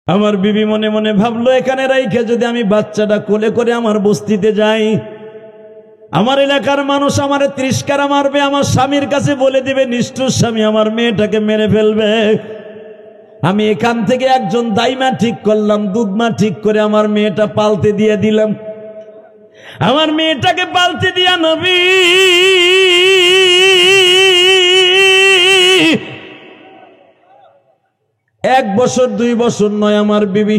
আমার বিবি মনে মনে ভাবলো, এখানে রাইখে যদি আমি বাচ্চাটা কোলে করে আমার বস্তিতে যাই, আমার এলাকার মানুষ আমার তিরস্কার মারবে, আমার স্বামীর কাছে বলে দিবে নিষ্ঠুর স্বামী আমার মেয়েটাকে মেরে ফেলবে। আমি এখান থেকে একজন দাইমা ঠিক করলাম, দুধমা ঠিক করে আমার মেয়েটা পালতে দিয়ে দিলাম। আমার মেয়েটাকে পালতে দিয়া নবী 1 বছর 2 বছর নয়, আমার বিবি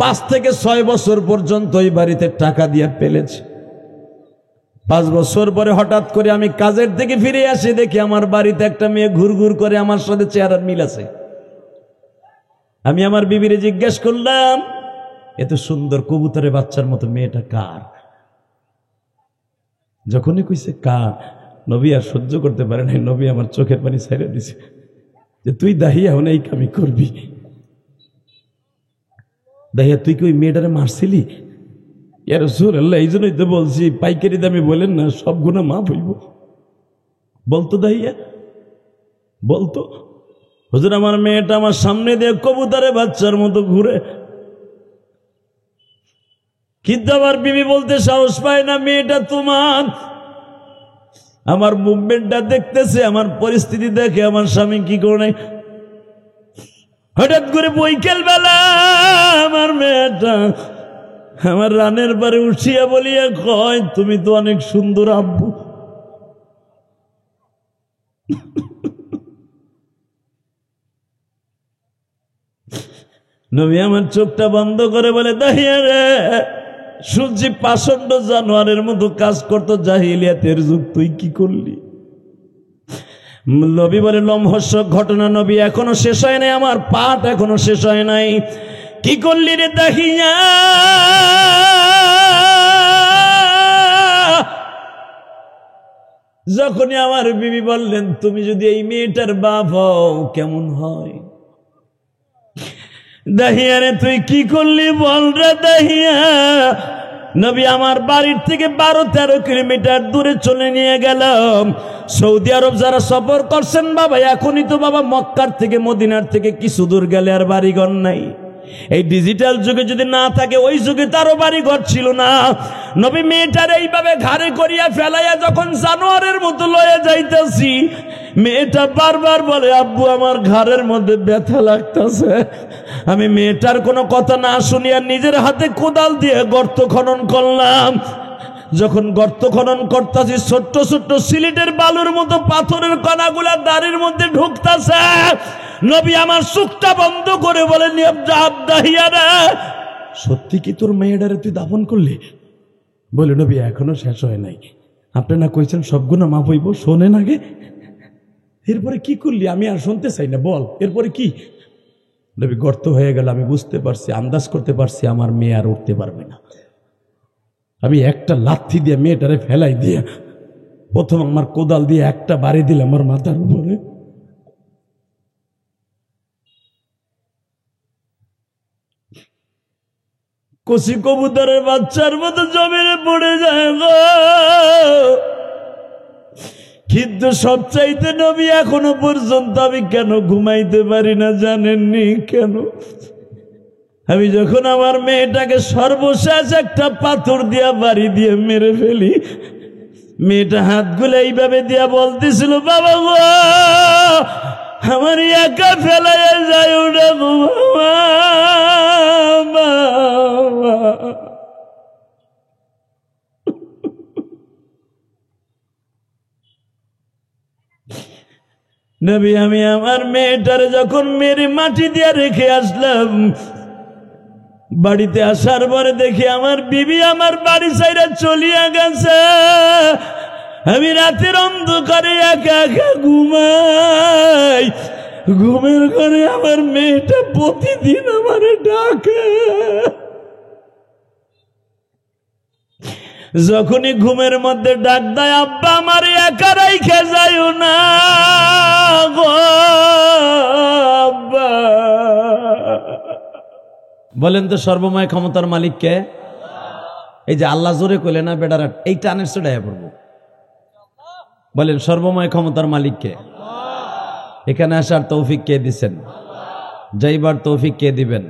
5 থেকে 6 বছর পর্যন্ত ওই বাড়িতে টাকা দিয়ে পেলেছে। 5 বছর পরে হঠাৎ করে আমি কাজের থেকে ফিরে আসি, দেখি আমার বাড়িতে একটা মেয়ে ঘুরঘুর করে, আমার সাথে চেহারার মিল আছে। আমি আমার বিবিরে জিজ্ঞেস করলাম, এত সুন্দর কবুতরের বাচ্চার মতো মেয়েটা কার? যখনই কইছে কার, নবী আর সহ্য করতে পারে নাই। নবী আমার চোখের পানি ছেড়ে দিছে যে তুই দাহিয়া হন এই কামি করবি। দাহিয়া তুই কি ওই মেয়েটারে মারছিলি? ইয়া রাসূলুল্লাহ, এই জন্যই তো বলছি পাইকারি দামে বলেন না, সব গুনাহ মাফ হইব। বলতো দাহিয়া, বলতো হুজুর আমার মেয়েটা আমার সামনে দিয়ে কবুতরের বাচ্চার মতো ঘুরে, কিন্তু আমার বিবি বলতে সাহস পায় না মেয়েটা তোমার। আমার মুভমেন্টটা দেখতেছে, আমার পরিস্থিতি দেখে আমার স্বামী কি করে, হঠাৎ করে বৈকাল বেলা আমার মেয়েটা আমার রানের পারে উঠিয়া বলিয়া কয়, তুমি তো অনেক সুন্দর আব্বু। নবী আমার চোখটা বন্ধ করে বলে, দাহিয়া রে, সূর্যি পাষণ্ড জানোয়ারের মতো কাজ করতো জাহিলিয়াতের যুগ, তুই কি করলি? নবী বলে, লম্হস্য ঘটনা নবী, এখনো শেষ হয় নাই, আমার পাঠ এখনো শেষ হয় নাই। কি করলি রে দাহিয়া? যখনই আমার বিবি বললেন, তুমি যদি এই মেয়েটার বাপ হও কেমন হয়? দাহিয়া রে তুই কি করলি বল রে দাহিয়া। নবী আমার বাড়ির থেকে 12-13 কিলোমিটার দূরে চলে নিয়ে গেলাম। সৌদি আরব যারা সফর করছেন বাবা, এখনই তো বাবা মক্কার থেকে মদিনার থেকে কিছু দূর গেলে আর বাড়িঘর নাই। এই ডিজিটাল যুগে যদি না থাকে, ওই যুগে তারও বাড়িঘর ছিল না। নবী মেয়েটার এইভাবে ঘাড়ে করিয়া ফেলাইয়া যখন জানোয়ারের মতো লয়ে যাইতেছি, মেয়েটা বারবার বলে, আব্বু আমার ঘাড়ের মধ্যে ব্যথা লাগতেছে। আমি মেয়েটার কোনো কথা না শুনিয়া নিজের হাতে কোদাল দিয়ে গর্ত খনন করলাম। যখন গর্ত খনন করতেছি, ছোট্ট ছোট্ট সিলেটের বালুর মতো পাথরের কণাগুলা দাড়ির মধ্যে ঢুকতেছে। নবী আমার চোখটা বন্ধ করে বলেন, দাহিয়া রে, সত্যি কি তোর মেয়েটারে তুই দাফন করলি? বলে, নবী এখনো শেষ হয় নাই, আপনি না কইছেন সব গুনাহ মাফ হইব, শোনেন আগে। এরপরে কি করলি? আমি আর শুনতে চাই না, বল এরপরে কি? নবী, গর্ত হয়ে গেল, আমি বুঝতে পারছি, আন্দাজ করতে পারছি আমার মেয়ে আর উঠতে পারবে না। আমি একটা লাথি দিয়ে মেয়েটারে ফেলাই দিয়ে প্রথম আমার কোদাল দিয়ে একটা বাড়ি দিলাম আমার মাথার উপরে। কচি কবুতরের বাচ্চার মতো জমিনে পড়ে যায় গো। কিন্তু সবচাইতে নবী এখনো পর্যন্ত আমি কেন ঘুমাইতে পারি না জানেননি কেন? আমি যখন আমার মেয়েটাকে সর্বশেষ একটা পাথর দিয়া বাড়ি দিয়ে মেরে ফেলি, মেয়েটা হাতগুলো এইভাবে দিয়া বলতেছিল, বাবা গো আমার একা ফেলাইয়া যায় ওটা গো বাবা। নবী আমি আমার মেয়েটারে যখন মেরে মাটি দিয়ে রেখে আসলাম, বাড়িতে আসার পরে দেখি আমার বিবি আমার বাড়ি ছাইরা চলিয়া গেছে। আমি রাতের অন্ধকারে একা একা ঘুমাই। ঘুমের ঘরে আমার মেয়েটা প্রতিদিন আমারে ডাকে। যখনই ঘুমের মধ্যে ডাক দেয়, আব্বা আমার একা রাইখা যাইও না গো আব্বা। বলেন তো সর্বময় ক্ষমতার মালিক কে? এই যে আল্লাহ জোরে কইলে না বেটারা, এই টানের চড়াইয়া পড়বো। বলেন সর্বময় ক্ষমতার মালিক কে? এখানে আসার তৌফিক কে দিচ্ছেন? যাইবার তৌফিক কে দিবেন?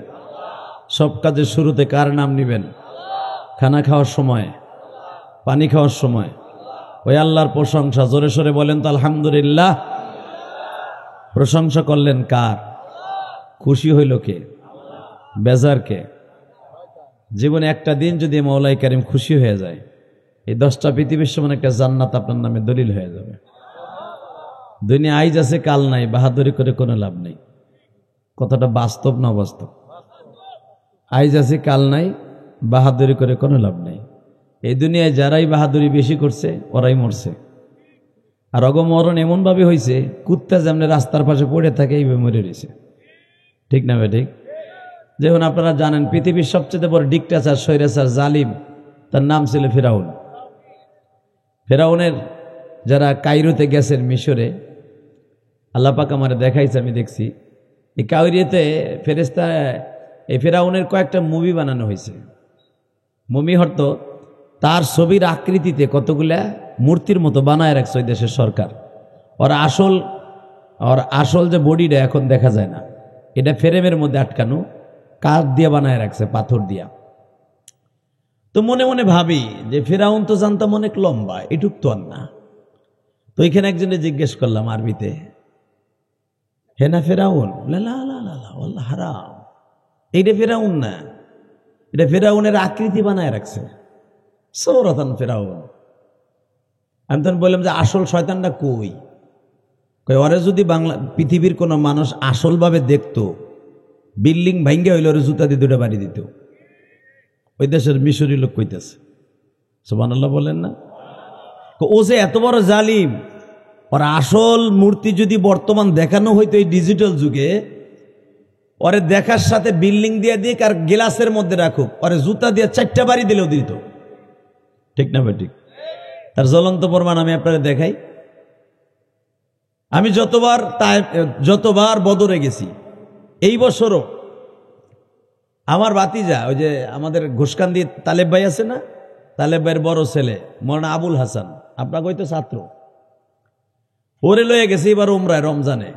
সব কাজের শুরুতে কার নাম নিবেন? খানা খাওয়ার সময়, পানি খাওয়ার সময় ওই আল্লাহর প্রশংসা। জোরে সোরে বলেন তো আলহামদুলিল্লাহ। প্রশংসা করলেন কার? খুশি হইল কে? বেজার কে? জীবনে একটা দিন যদি মওলাই কারিম খুশি হয়ে যায়, এই 10টা পৃথিবীর সমান একটা জান্নাত আপনার নামে দলিল হয়ে যাবে। দুনিয়া আইজ আছে কাল নাই, বাহাদুরি করে কোনো লাভ নেই। কথাটা বাস্তব না অবাস্তব? আইজ আছে কাল নাই, বাহাদুরি করে কোনো লাভ নেই। এই দুনিয়ায় যারাই বাহাদুরি বেশি করছে ওরাই মরছে। আর অগমরণ এমনভাবে হয়েছে, কুত্তা যেমন রাস্তার পাশে পড়ে থাকে এইভাবে মরে রয়েছে। ঠিক না ভাই? ঠিক। যেমন আপনারা জানেন পৃথিবীর সবচেয়ে বড় ডিক্টেটর, স্বৈরাচার, জালিম, তার নাম ছিল ফিরাউন। ফেরাউনের যারা কায়রোতে গেছেন মিশরে, আল্লাহ পাক আমারে দেখাইছে, আমি দেখছি এই কায়রোতে ফেরেশতা এই ফেরাউনের কয়েকটা মুভি বানানো হয়েছে। মুভি হতো তার ছবির আকৃতিতে কতগুলা মূর্তির মতো বানায় রাখছে ওই দেশের সরকার। ওর আসল যে বডিটা এখন দেখা যায় না, এটা ফ্রেমের মধ্যে আটকানো, কাঠ দিয়ে বানায় রাখছে, পাথর দিয়া। তো মনে মনে ভাবি যে ফেরাউন তো জানতাম অনেক লম্বা, এটুক তো আর না। তো এখানে একজনে জিজ্ঞেস করলাম আরবিতে, হে না ফেরাউন? হারাম, এইটা ফেরাউন না, এটা ফেরাউনের আকৃতি বানায় রাখছে, সৌরতান ফেরাউন। আমি তখন বললাম যে আসল শয়তানটা কই? ওরে যদি বাংলা পৃথিবীর কোনো মানুষ আসলভাবে দেখতো, বিল্ডিং ভাঙ্গে হইলে ওরে জুতা দিয়ে 2টা বাড়ি দিত। ওই দেশের মিশরি লোক কইতেছে, সুবহানাল্লাহ বলেন না? ও যে এত বড় জালিম, ওর আসল মূর্তি যদি বর্তমান দেখানো হইতো এই ডিজিটাল যুগে, ওরে দেখার সাথে বিল্ডিং দিয়ে দিক আর গ্লাসের মধ্যে রাখুক, ওরে জুতা দিয়ে 4টা বাড়ি দিলেও দিত। ঠিক না ভাই? ঠিক। তার জ্বলন্ত প্রমাণ আমি আপনারা দেখাই। আমি যতবার বদরে গেছি, এই বছরও আমার ভাতিজা, ওই যে আমাদের ঘোষকান্দি তালেব ভাই আছে না, তালেব ভাইয়ের বড় ছেলে মৌলানা আবুল হাসান, আপনাকে হয়তো ছাত্র, ওরে লয়ে গেছে এবার উমরায় রমজানে।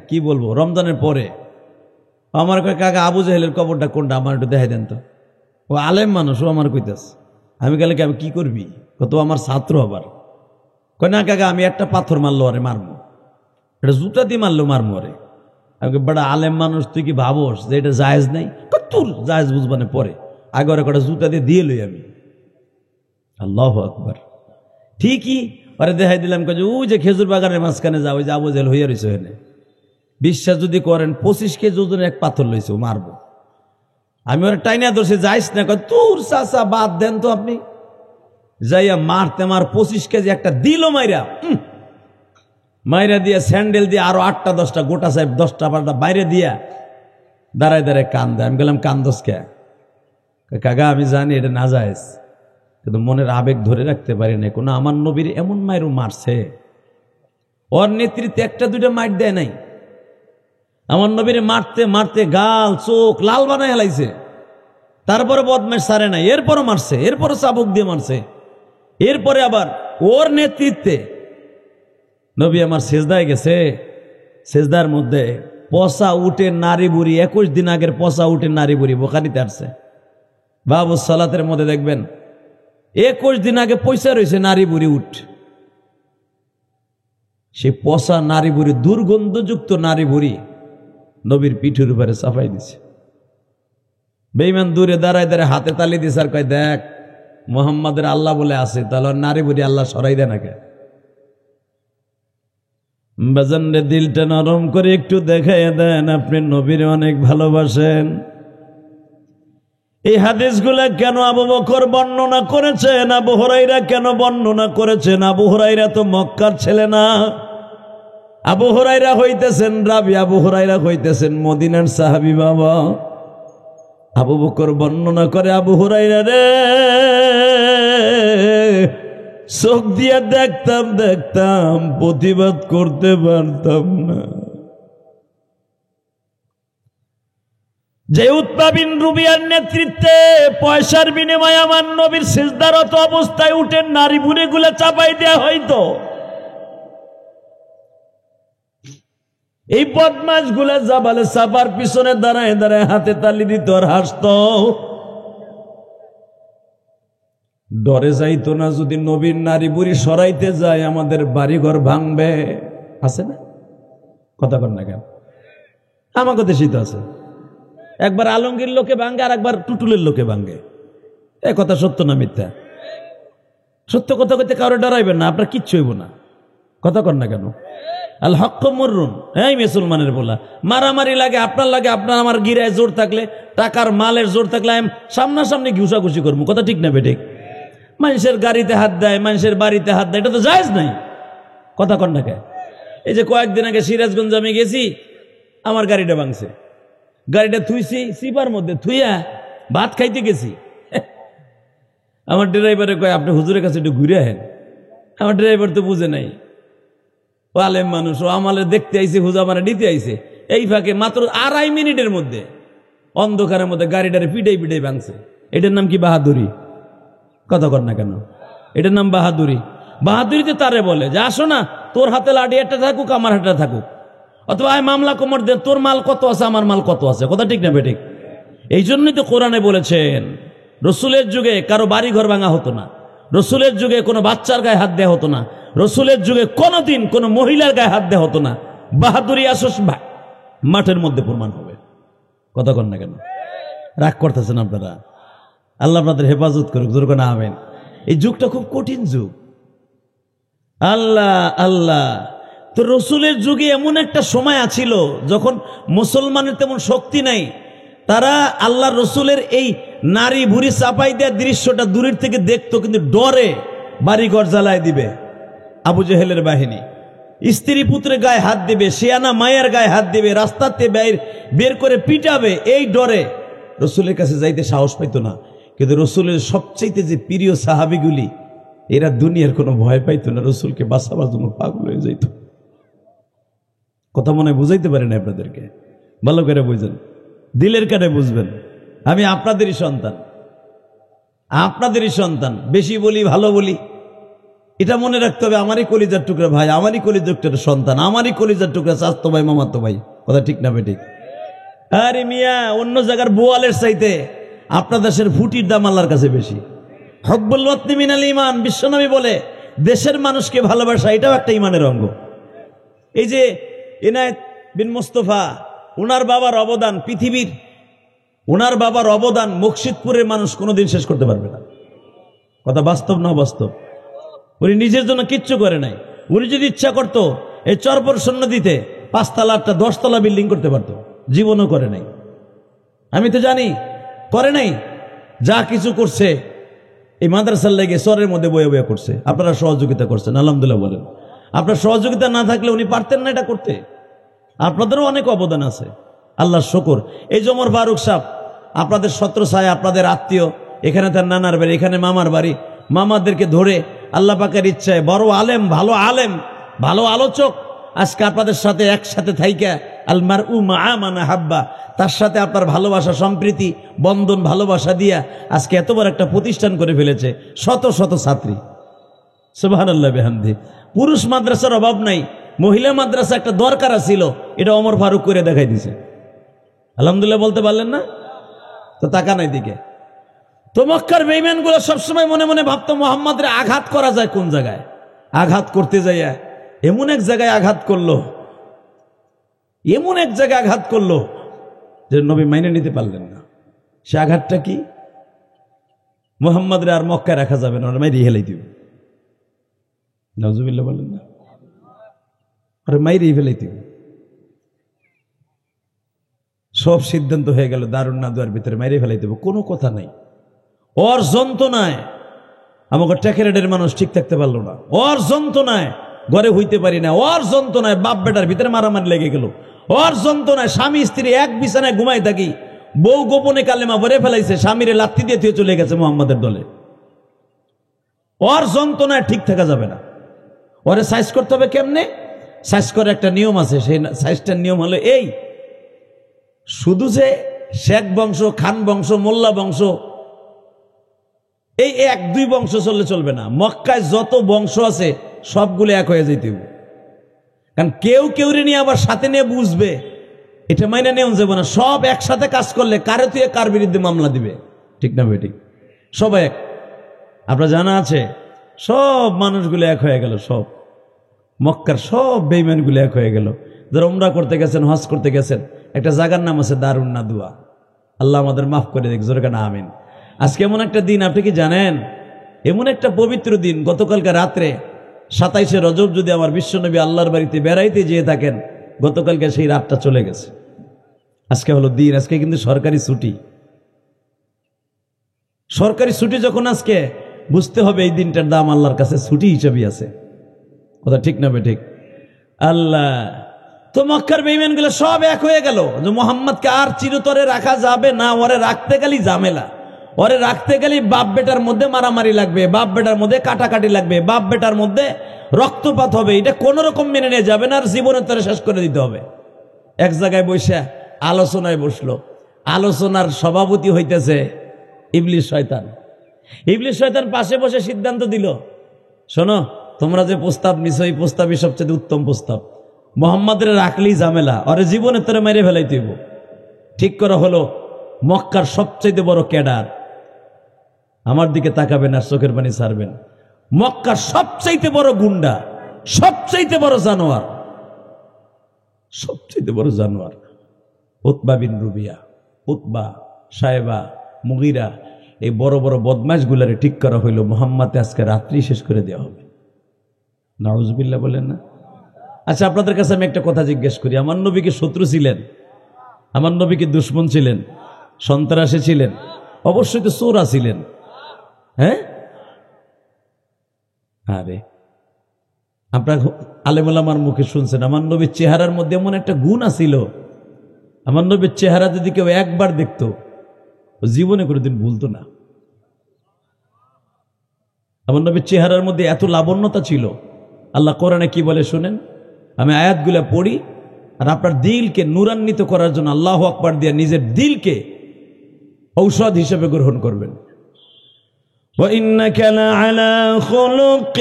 কি বলবো, রমজানের পরে আমার কয়, কাকা আবু জাহেলের কবরটা কোনটা, আমার একটু দেখাই দেন তো। ও আলেম মানুষ, ও আমার কইতাস। আমি গেলে আমি কি করবি? কত আমার ছাত্র আবার। কয় না কাকা, আমি একটা পাথর মারলো আরে মারবো, এটা জুতা দিয়ে মারলো মারবো আরে। আমি বড় আলেম মানুষ, তুই কি ভাবোস যে এটা জায়েজ নাই? তুল জায়েজ বুঝবানে পরে, আগে ওরা কটা জুতা দিয়ে লই আমি। আল্লাহু আকবার। ঠিকই ওরে দেখাই দিলাম, ওই যে খেজুর বাগানের মাঝখানে যাও, ওই যে আবু জাহেল হইয়া রয়েছে ওখানে। বিশ্বাস যদি করেন 25 কেজি ওজনের এক পাথর লইছে, ও মারবো। আমি ওরা টাইনা ধরছে, যাইস না, তোর চাচা বাদ দেন তো আপনি। যাইয়া মারতে 25 কেজি একটা দিল মাইরা দিয়া স্যান্ডেল দিয়ে আরো 8টা 10টা গোটা সাহেব 10টা 12টা বাইরে দিয়া দাঁড়ায় দাঁড়ায় কান দেয়। আমি গেলাম, কান্দোস কে? কাকা আমি জানি এটা না যায়জ, কিন্তু মনের আবেগ ধরে রাখতে পারি না। কোনো আমার নবীর এমন মায়েরও মারছে, ওর নেতৃত্বে 1টা 2টা মার দেয় নাই। আমার নবীর মারতে মারতে গাল চোখ লাল বানায় হেলাইছে, তারপরে বদমাশ সারে নাই, এরপরও মারছে, এরপরও চাবুক দিয়ে মারছে। এরপরে আবার ওর নেতৃত্বে নবী আমার সেজদায় গেছে, সেজদার মধ্যে পচা উঠে নারী বুড়ি, 21 দিন আগের পচা উঠে নারী বুড়ি, বুখারীতে আসছে। বাবু সালাতের মধ্যে দেখবেন 21 দিন আগে পয়সা রয়েছে নারী বুড়ি উঠ, সে পচা নারী বুড়ি, দুর্গন্ধযুক্ত নারী বুড়ি নবীর পিঠের উপরে চাপাই দিছে। বেঈমান দূরে দাঁড়ায় দাঁড়ায় হাতে তালি দিছে আর কয়, দেখ মোহাম্মদের আল্লাহ বলে আছে, তাহলে নারী বুড়ি আল্লাহ সরাই দেয় নাকি? বাজান রে, দিলটা নরম করে একটু দেখাইয়া দেন আপনি নবীর অনেক ভালোবাসেন। এই হাদিসগুলা কেন আবু বকর বর্ণনা করেছেন, আবু হুরায়রা কেন বর্ণনা করেছেন? আবু হুরায়রা তো মক্কার ছেলে না, আবু হুরায়রা হইতেছেন রাবি, আবু হুরায়রা হইতেছেন মদিনার সাহাবী। বাবা আবু বকর বর্ণনা করে, আবু হুরায়রা রে, চোখ দিয়া দেখতাম দেখতাম, প্রতিবাদ করতে পারতাম না। যে উতবা বিন রুবিয়ার নেতৃত্বে পয়সার বিনিময়ে আমার নবীর সিজদারত অবস্থায় উঠে নারী বুড়িগুলা চাপাই দেয়া হইতো, এই বদমাস গুলা জাবালে সাফার পিছনে দাঁড়ায় দাঁড়ায় হাতে তালি দিত আর হাসত, ডরে যাইতো না যদি নবীর নারী বুড়ি সরাইতে যায় আমাদের বাড়িঘর ভাঙবে। আছে না? কথা কর না কেন? আমাকে দেশই তো আছে। একবার আলমগীর লোকে ভাঙ্গে আর একবার টুটুলের লোকে ভাঙ্গে। এই কথা সত্য না মিথ্যা? সত্য কথা কইতে কারো ডরাইবেন না, আপনার কিচ্ছু হইব না। কথা কর না কেন? আল হক মররুন। এই মুসলমানের বলা মারামারি লাগে, আপনার লাগে, আপনার আমার গিরায় জোর থাকলে, টাকার মালের জোর থাকলে আমি সামনাসামনি ঘুষাঘুষি করবো। কথা ঠিক না বেঠিক? মানুষের গাড়িতে হাত দেয়, মানুষের বাড়িতে হাত দেয়, এটা তো জায়েজ নাই। কথা কর না কে? এই যে কয়েকদিন আগে সিরাজগঞ্জ আমি গেছি, আমার গাড়িটা ভাঙছে। গাড়িটা থুইছি সিপার মধ্যে, থুইয়া ভাত খাইতে গেছি। আমার ড্রাইভারে কয় আপনি হুজুরের কাছে একটু ঘুরে আহেন। আমার ড্রাইভার তো বুঝে নাই, ও আলেম মানুষ, ও আমাদের দেখতে আইছে, হুজা মানে দিতে আইছে। এই ফাঁকে মাত্র 2.5 মিনিটের মধ্যে অন্ধকারের মধ্যে গাড়িটারে পিটাই পিটাই ভাঙছে। এটার নাম কি? বাহাদুরি। কথা কর না কেন? এটার নাম বাহাদুরি। বাহাদুরিতে তারে বলে যে আসো না, তোর হাতে লাঠি একটা থাকুক, আমার হাতে থাকুক, অথবা আয় মামলা কোমর দে, তোর মাল কত আছে, আমার মাল কত আছে। কথা ঠিক না বেঠিক? এই জন্যই তো কোরআনে বলেছেন রসুলের যুগে কারো বাড়ি ঘর ভাঙা হতো না, রসুলের যুগে কোনো বাচ্চার গায়ে হাত দেওয়া হতো না, রসুলের যুগে কোনোদিন কোনো মহিলার গায়ে হাত দেওয়া হতো না। বাহাদুরি আসস মাঠের মধ্যে প্রমাণ হবে। কথা কন না কেন? রাগ করতেছেন আপনারা? আল্লাহ আপনাদের হেফাজত করুক, জোর করে আমেন। এই যুগটা খুব কঠিন যুগ। আল্লাহ আল্লাহ। তো রসুলের যুগে এমন একটা সময় আছিল যখন মুসলমানের তেমন শক্তি নাই, তারা আল্লাহ রসুলের এই নারী ভুড়ি চাপাই দেওয়ার দৃশ্যটা দূরের থেকে দেখতো, কিন্তু ডরে বাড়িঘর জ্বালায় দিবে। আবু জেহেলের বাহিনী স্ত্রী পুত্রের গায়ে হাত দিবে, শিয়ানা মায়ের গায়ে হাত দিবে, রাস্তাতে বের করে পিটাবে, এই ডরে রসুলের কাছে যাইতে সাহস পাইতো না। কিন্তু রসুলের সবচাইতে যে প্রিয় সাহাবিগুলি, এরা দুনিয়ার কোনো ভয় পাইতো না, রসুলকে বাঁচাবার জন্য পাগল হয়ে যাইত। কথা মনে হয় বুঝাইতে পারি না আপনাদেরকে? ভালো করে বুঝেন, দিলের কানে বুঝবেন। আমি আপনাদেরই সন্তান, আপনাদেরই সন্তান। বেশি বলি, ভালো বলি, এটা মনে রাখতে হবে। আমারই কলিজার টুকরা ভাই, আমারই কলিজার টুকরা সন্তান, আমারই কলিজার টুকরা চাচাতো ভাই, মামাতো ভাই। কথা ঠিক না বেঠিক? আরে মিয়া, অন্য জায়গার বোয়ালের চাইতে আপনার দেশের ফুটির দাম আল্লাহর কাছে বেশি। হকবুল ওয়াতনি মিনাল ঈমান, বিশ্বনবী বলে দেশের মানুষকে ভালোবাসা এটাও একটা ঈমানের অঙ্গ। এই যে ইনায়েত বিন মুস্তফা, ওনার বাবার অবদান পৃথিবীর, ওনার বাবার অবদান মুর্শিদপুরের মানুষ কোনোদিন শেষ করতে পারবে না। কথা বাস্তব না বাস্তব? উনি নিজের জন্য কিচ্ছু করে নাই। উনি যদি ইচ্ছা করতো এই চরপর সন্ন্যদিতে 5 তলা 10 তলা বিল্ডিং করতে পারতো, জীবনও করে নাই। আমি তো জানি করে নাই। যা কিছু করছে এই মাদ্রাসার লেগে চরের মধ্যে বয়ে বয়ে করছে। আপনারা সহযোগিতা করছেন, আলহামদুলিল্লাহ বলেন। আপনার সহযোগিতা না থাকলে উনি পারতেন না এটা করতে। আপনাদেরও অনেক অবদান আছে, আল্লাহর শুকর। এই যে ওমর ফারুক সাহেব, আপনাদের ছত্রছায়া, আপনাদের আত্মীয়, এখানে তার নানার বাড়ি, এখানে মামার বাড়ি, মামাদেরকে ধরে আল্লাহ পাকের ইচ্ছায় বড় আলেম, ভালো আলোচক, আজকে আপনাদের সাথে একসাথে থাইকা আল মারউ মা মান হাব্বা, তার সাথে আপনার ভালোবাসা, সম্প্রীতি, বন্ধন, ভালোবাসা দিয়া আজকে এত বড় একটা প্রতিষ্ঠান করে ফেলেছে। শত শত ছাত্রী, সুবহানাল্লাহ বিহামদি। পুরুষ মাদ্রাসার অভাব নাই, মহিলা মাদ্রাসা একটা দরকার ছিল, এটা ওমর ফারুক করে দেখাই দিছে। আলহামদুলিল্লাহ বলতে পারলেন না? তো তাকান এদিকে। তো মক্কার বেঈমানগুলো সবসময় মনে মনে ভাবতো মুহাম্মদের আঘাত করা যায় কোন জায়গায়। আঘাত করতে যাইয়া এমন এক জায়গায় আঘাত করলো, এমন এক জায়গায় আঘাত করলো যে নবী মাইনে নিতে পারলেন না। সে আঘাতটা কি? মুহাম্মদের আর মক্কায় রাখা যাবে না, মাইরি হেলাই দিবে। নাউজুবিল্লাহ বলেন না? আরে মাইরি ফেলাই দিবে। সব সিদ্ধান্ত হয়ে গেল দারুন নাদুয়ার ভিতরে মাইরে ফেলাই দেবো, কোনো কথা নাই। ওর যন্ত্রণায় আমাকে টেকেরেডের মানুষ ঠিক থাকতে পারলো না, ওর যন্ত্রণায় ঘরে হইতে পারি না, ওর যন্ত্রণায় বাপ বেটার ভিতরে মারামারি লেগে গেল, ওর যন্ত্রণায় স্বামী স্ত্রী এক বিছানায় ঘুমাই থাকি, বউ গোপনে কালেমা ভরে ফেলাইছে, স্বামীরে লাত্তি দিয়ে থুয়ে চলে গেছে মুহাম্মাদের দলে। ওর যন্ত্রণায় ঠিক থাকা যাবে না। ওরে সাইজ করতে হবে কেমনে? সাইজ করে একটা নিয়ম আছে, সেই সাইজটার নিয়ম হলো এই, শুধু যে শেখ বংশ, খান বংশ, মোল্লা বংশ, এই 1-2 বংশ চললে চলবে না। মক্কায় যত বংশ আছে সবগুলো এক হয়ে যেতে হবে। কারণ কেউ কেউরে নিয়ে আবার সাথে নিয়ে বুঝবে, এটা মাইনে নেওয়া যাবে না। সব একসাথে কাজ করলে কারে তুই কার বিরুদ্ধে মামলা দিবে, ঠিক না বেটি? সবাই এক। আপনার জানা আছে সব মানুষগুলো এক হয়ে গেল, সব মক্কার সব বেঈমানগুলো এক হয়ে গেল। যারা উমরা করতে গেছেন, হজ করতে গেছেন, একটা জায়গার নাম আছে দারুন নাদুয়া। আল্লাহ আমাদের মাফ করে দেখ, জোরে কানা আমিন। আজকে এমন একটা দিন, আপনি কি জানেন? এমন একটা পবিত্র দিন, গতকালকে রাত্রে 27শে রজব যদি আমার বিশ্বনবী আল্লাহর বাড়িতে বেড়াইতে যেয়ে থাকেন, গতকালকে সেই রাতটা চলে গেছে। আজকে হলো দিন, আজকে কিন্তু সরকারি ছুটি। সরকারি ছুটি যখন আজকে, বুঝতে হবে এই দিনটার দাম আল্লাহর কাছে ছুটি হিসেবে আছে। কথা ঠিক না বেঠিক? আল্লাহ তো মক্কার বেঈমানগুলো সব এক হয়ে গেল যে মুহাম্মদকে আর চিরতরে রাখা যাবে না, ওরে রাখতে গেলেই ঝামেলা, ওরে রাখতে গেলেই বাপ বেটার মধ্যে মারামারি লাগবে, বাপ বেটার মধ্যে কাটাকাটি লাগবে, বাপ বেটার মধ্যে রক্তপাত হবে। এটা কোন রকম মেনে নিয়ে যাবে না, আর জীবনের তরে শেষ করে দিতে হবে। এক জায়গায় বসে আলোচনায় বসলো, আলোচনার সভাপতি হইতেছে ইবলিস শয়তান। ইবলিস শয়তান পাশে বসে সিদ্ধান্ত দিল, শোনো তোমরা যে প্রস্তাব নিছো এই প্রস্তাবই সবচেয়ে উত্তম প্রস্তাব। মোহাম্মদের রাখলেই ঝামেলা, ওরে জীবনের তরে মেরে ফেলাইতে হইব। ঠিক করা হলো মক্কার সবচেয়ে বড় ক্যাডার, আমার দিকে তাকাবেন আর চোখের পানি ছাড়বেন, মক্কার সবচাইতে বড় গুন্ডা, সবচাইতে বড় জানোয়ার, সবচাইতে বড় জানোয়ার উতবা বিন রুবিয়া, উতবা, সাহেবা, মুগিরা, এই বড় বড় বদমাশ গুলারে ঠিক করা হইল মুহাম্মদ আজকে রাত্রি শেষ করে দেওয়া হবে। নাউজুবিল্লাহ বলেন না? আচ্ছা আপনাদের কাছে আমি একটা কথা জিজ্ঞেস করি, আমার নবী কি শত্রু ছিলেন? আমার নবী কি দুশ্মন ছিলেন? সন্ত্রাসী ছিলেন? অবশ্যই তো চোরা ছিলেন। হ্যাঁ, আরে আপনার আলেমুলামার মুখে শুনছেন আমার নবীর চেহারার মধ্যে এমন একটা গুণ আছিল, আমার নবীর চেহারা যদি কেউ একবার দেখতো জীবনে কোনোদিন ভুলতো না। আমার নবীর চেহারার মধ্যে এত লাবণ্যতা ছিল। আল্লাহ কোরআনে কি বলে শুনেন, আমি আয়াতগুলা পড়ি আর আপনার দিলকে নূরান্বিত করার জন্য আল্লাহু আকবার দিয়ে নিজের দিলকে ঔষধ হিসেবে গ্রহণ করবেন। وَإِنَّكَ لَعَلَى خُلُقٍ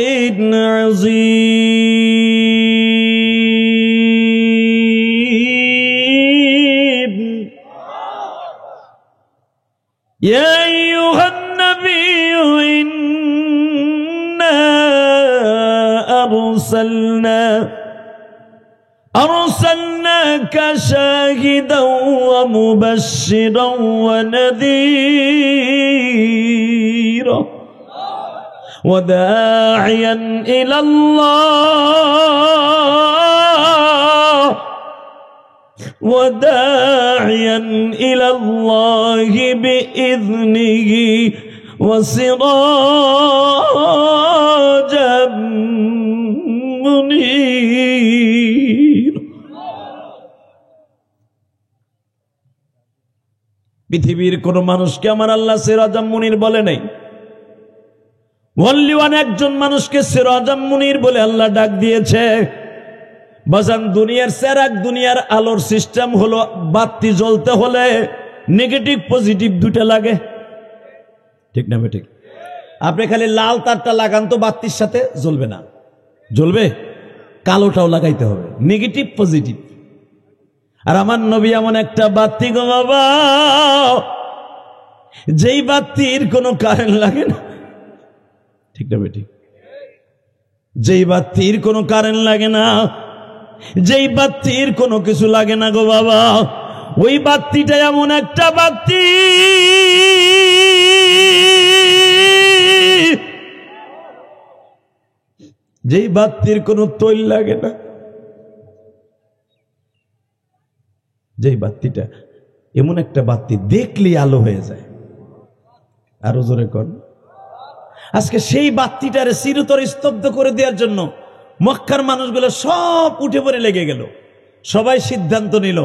عَظِيمٍ يَا أَيُّهَا النَّبِيُّ إِنَّا أرسلناك شاهدا ومبشرا ونذيرا وداعيا إلى الله بإذنه وسراجا منير। পৃথিবীর কোন মানুষকে আমার আল্লাহ সিরাজাম মুনির বলে নাই, ওয়াল্লিওয়ান একজন মানুষকে সিরাজাম মুনির বলে আল্লাহ ডাক দিয়েছে। বাজান দুনিয়ার সেরাক, দুনিয়ার আলোর সিস্টেম হলো বাতি জ্বলতে হলে নেগেটিভ পজিটিভ দুটা লাগে, ঠিক না ঠিক? আপনি খালি লাল তারটা লাগান তো বাতির সাথে জ্বলবে না, জ্বলবে, কালোটাও লাগাইতে হবে, নেগেটিভ পজিটিভ। আর আমার নবী এমন একটা বাতি গো বাবা, যেই বাতির কোনো কারেন্ট লাগে না, ঠিক না বেটি? যেই বাতির কোনো কারেন্ট লাগে না, যেই বাতির কোনো কিছু লাগে না গো বাবা, ওই বাতিটা এমন একটা বাতি যেই বাতির কোনো তৈল লাগে না, যেই বাতিটা এমন একটা বাতি দেখলেই আলো হয়ে যায়। আরো জোরে কর। আজকে সেই বাতিটারে চিরতর স্তব্ধ করে দেওয়ার জন্য মক্কার মানুষগুলো সব উঠে পড়ে লেগে গেল। সবাই সিদ্ধান্ত নিল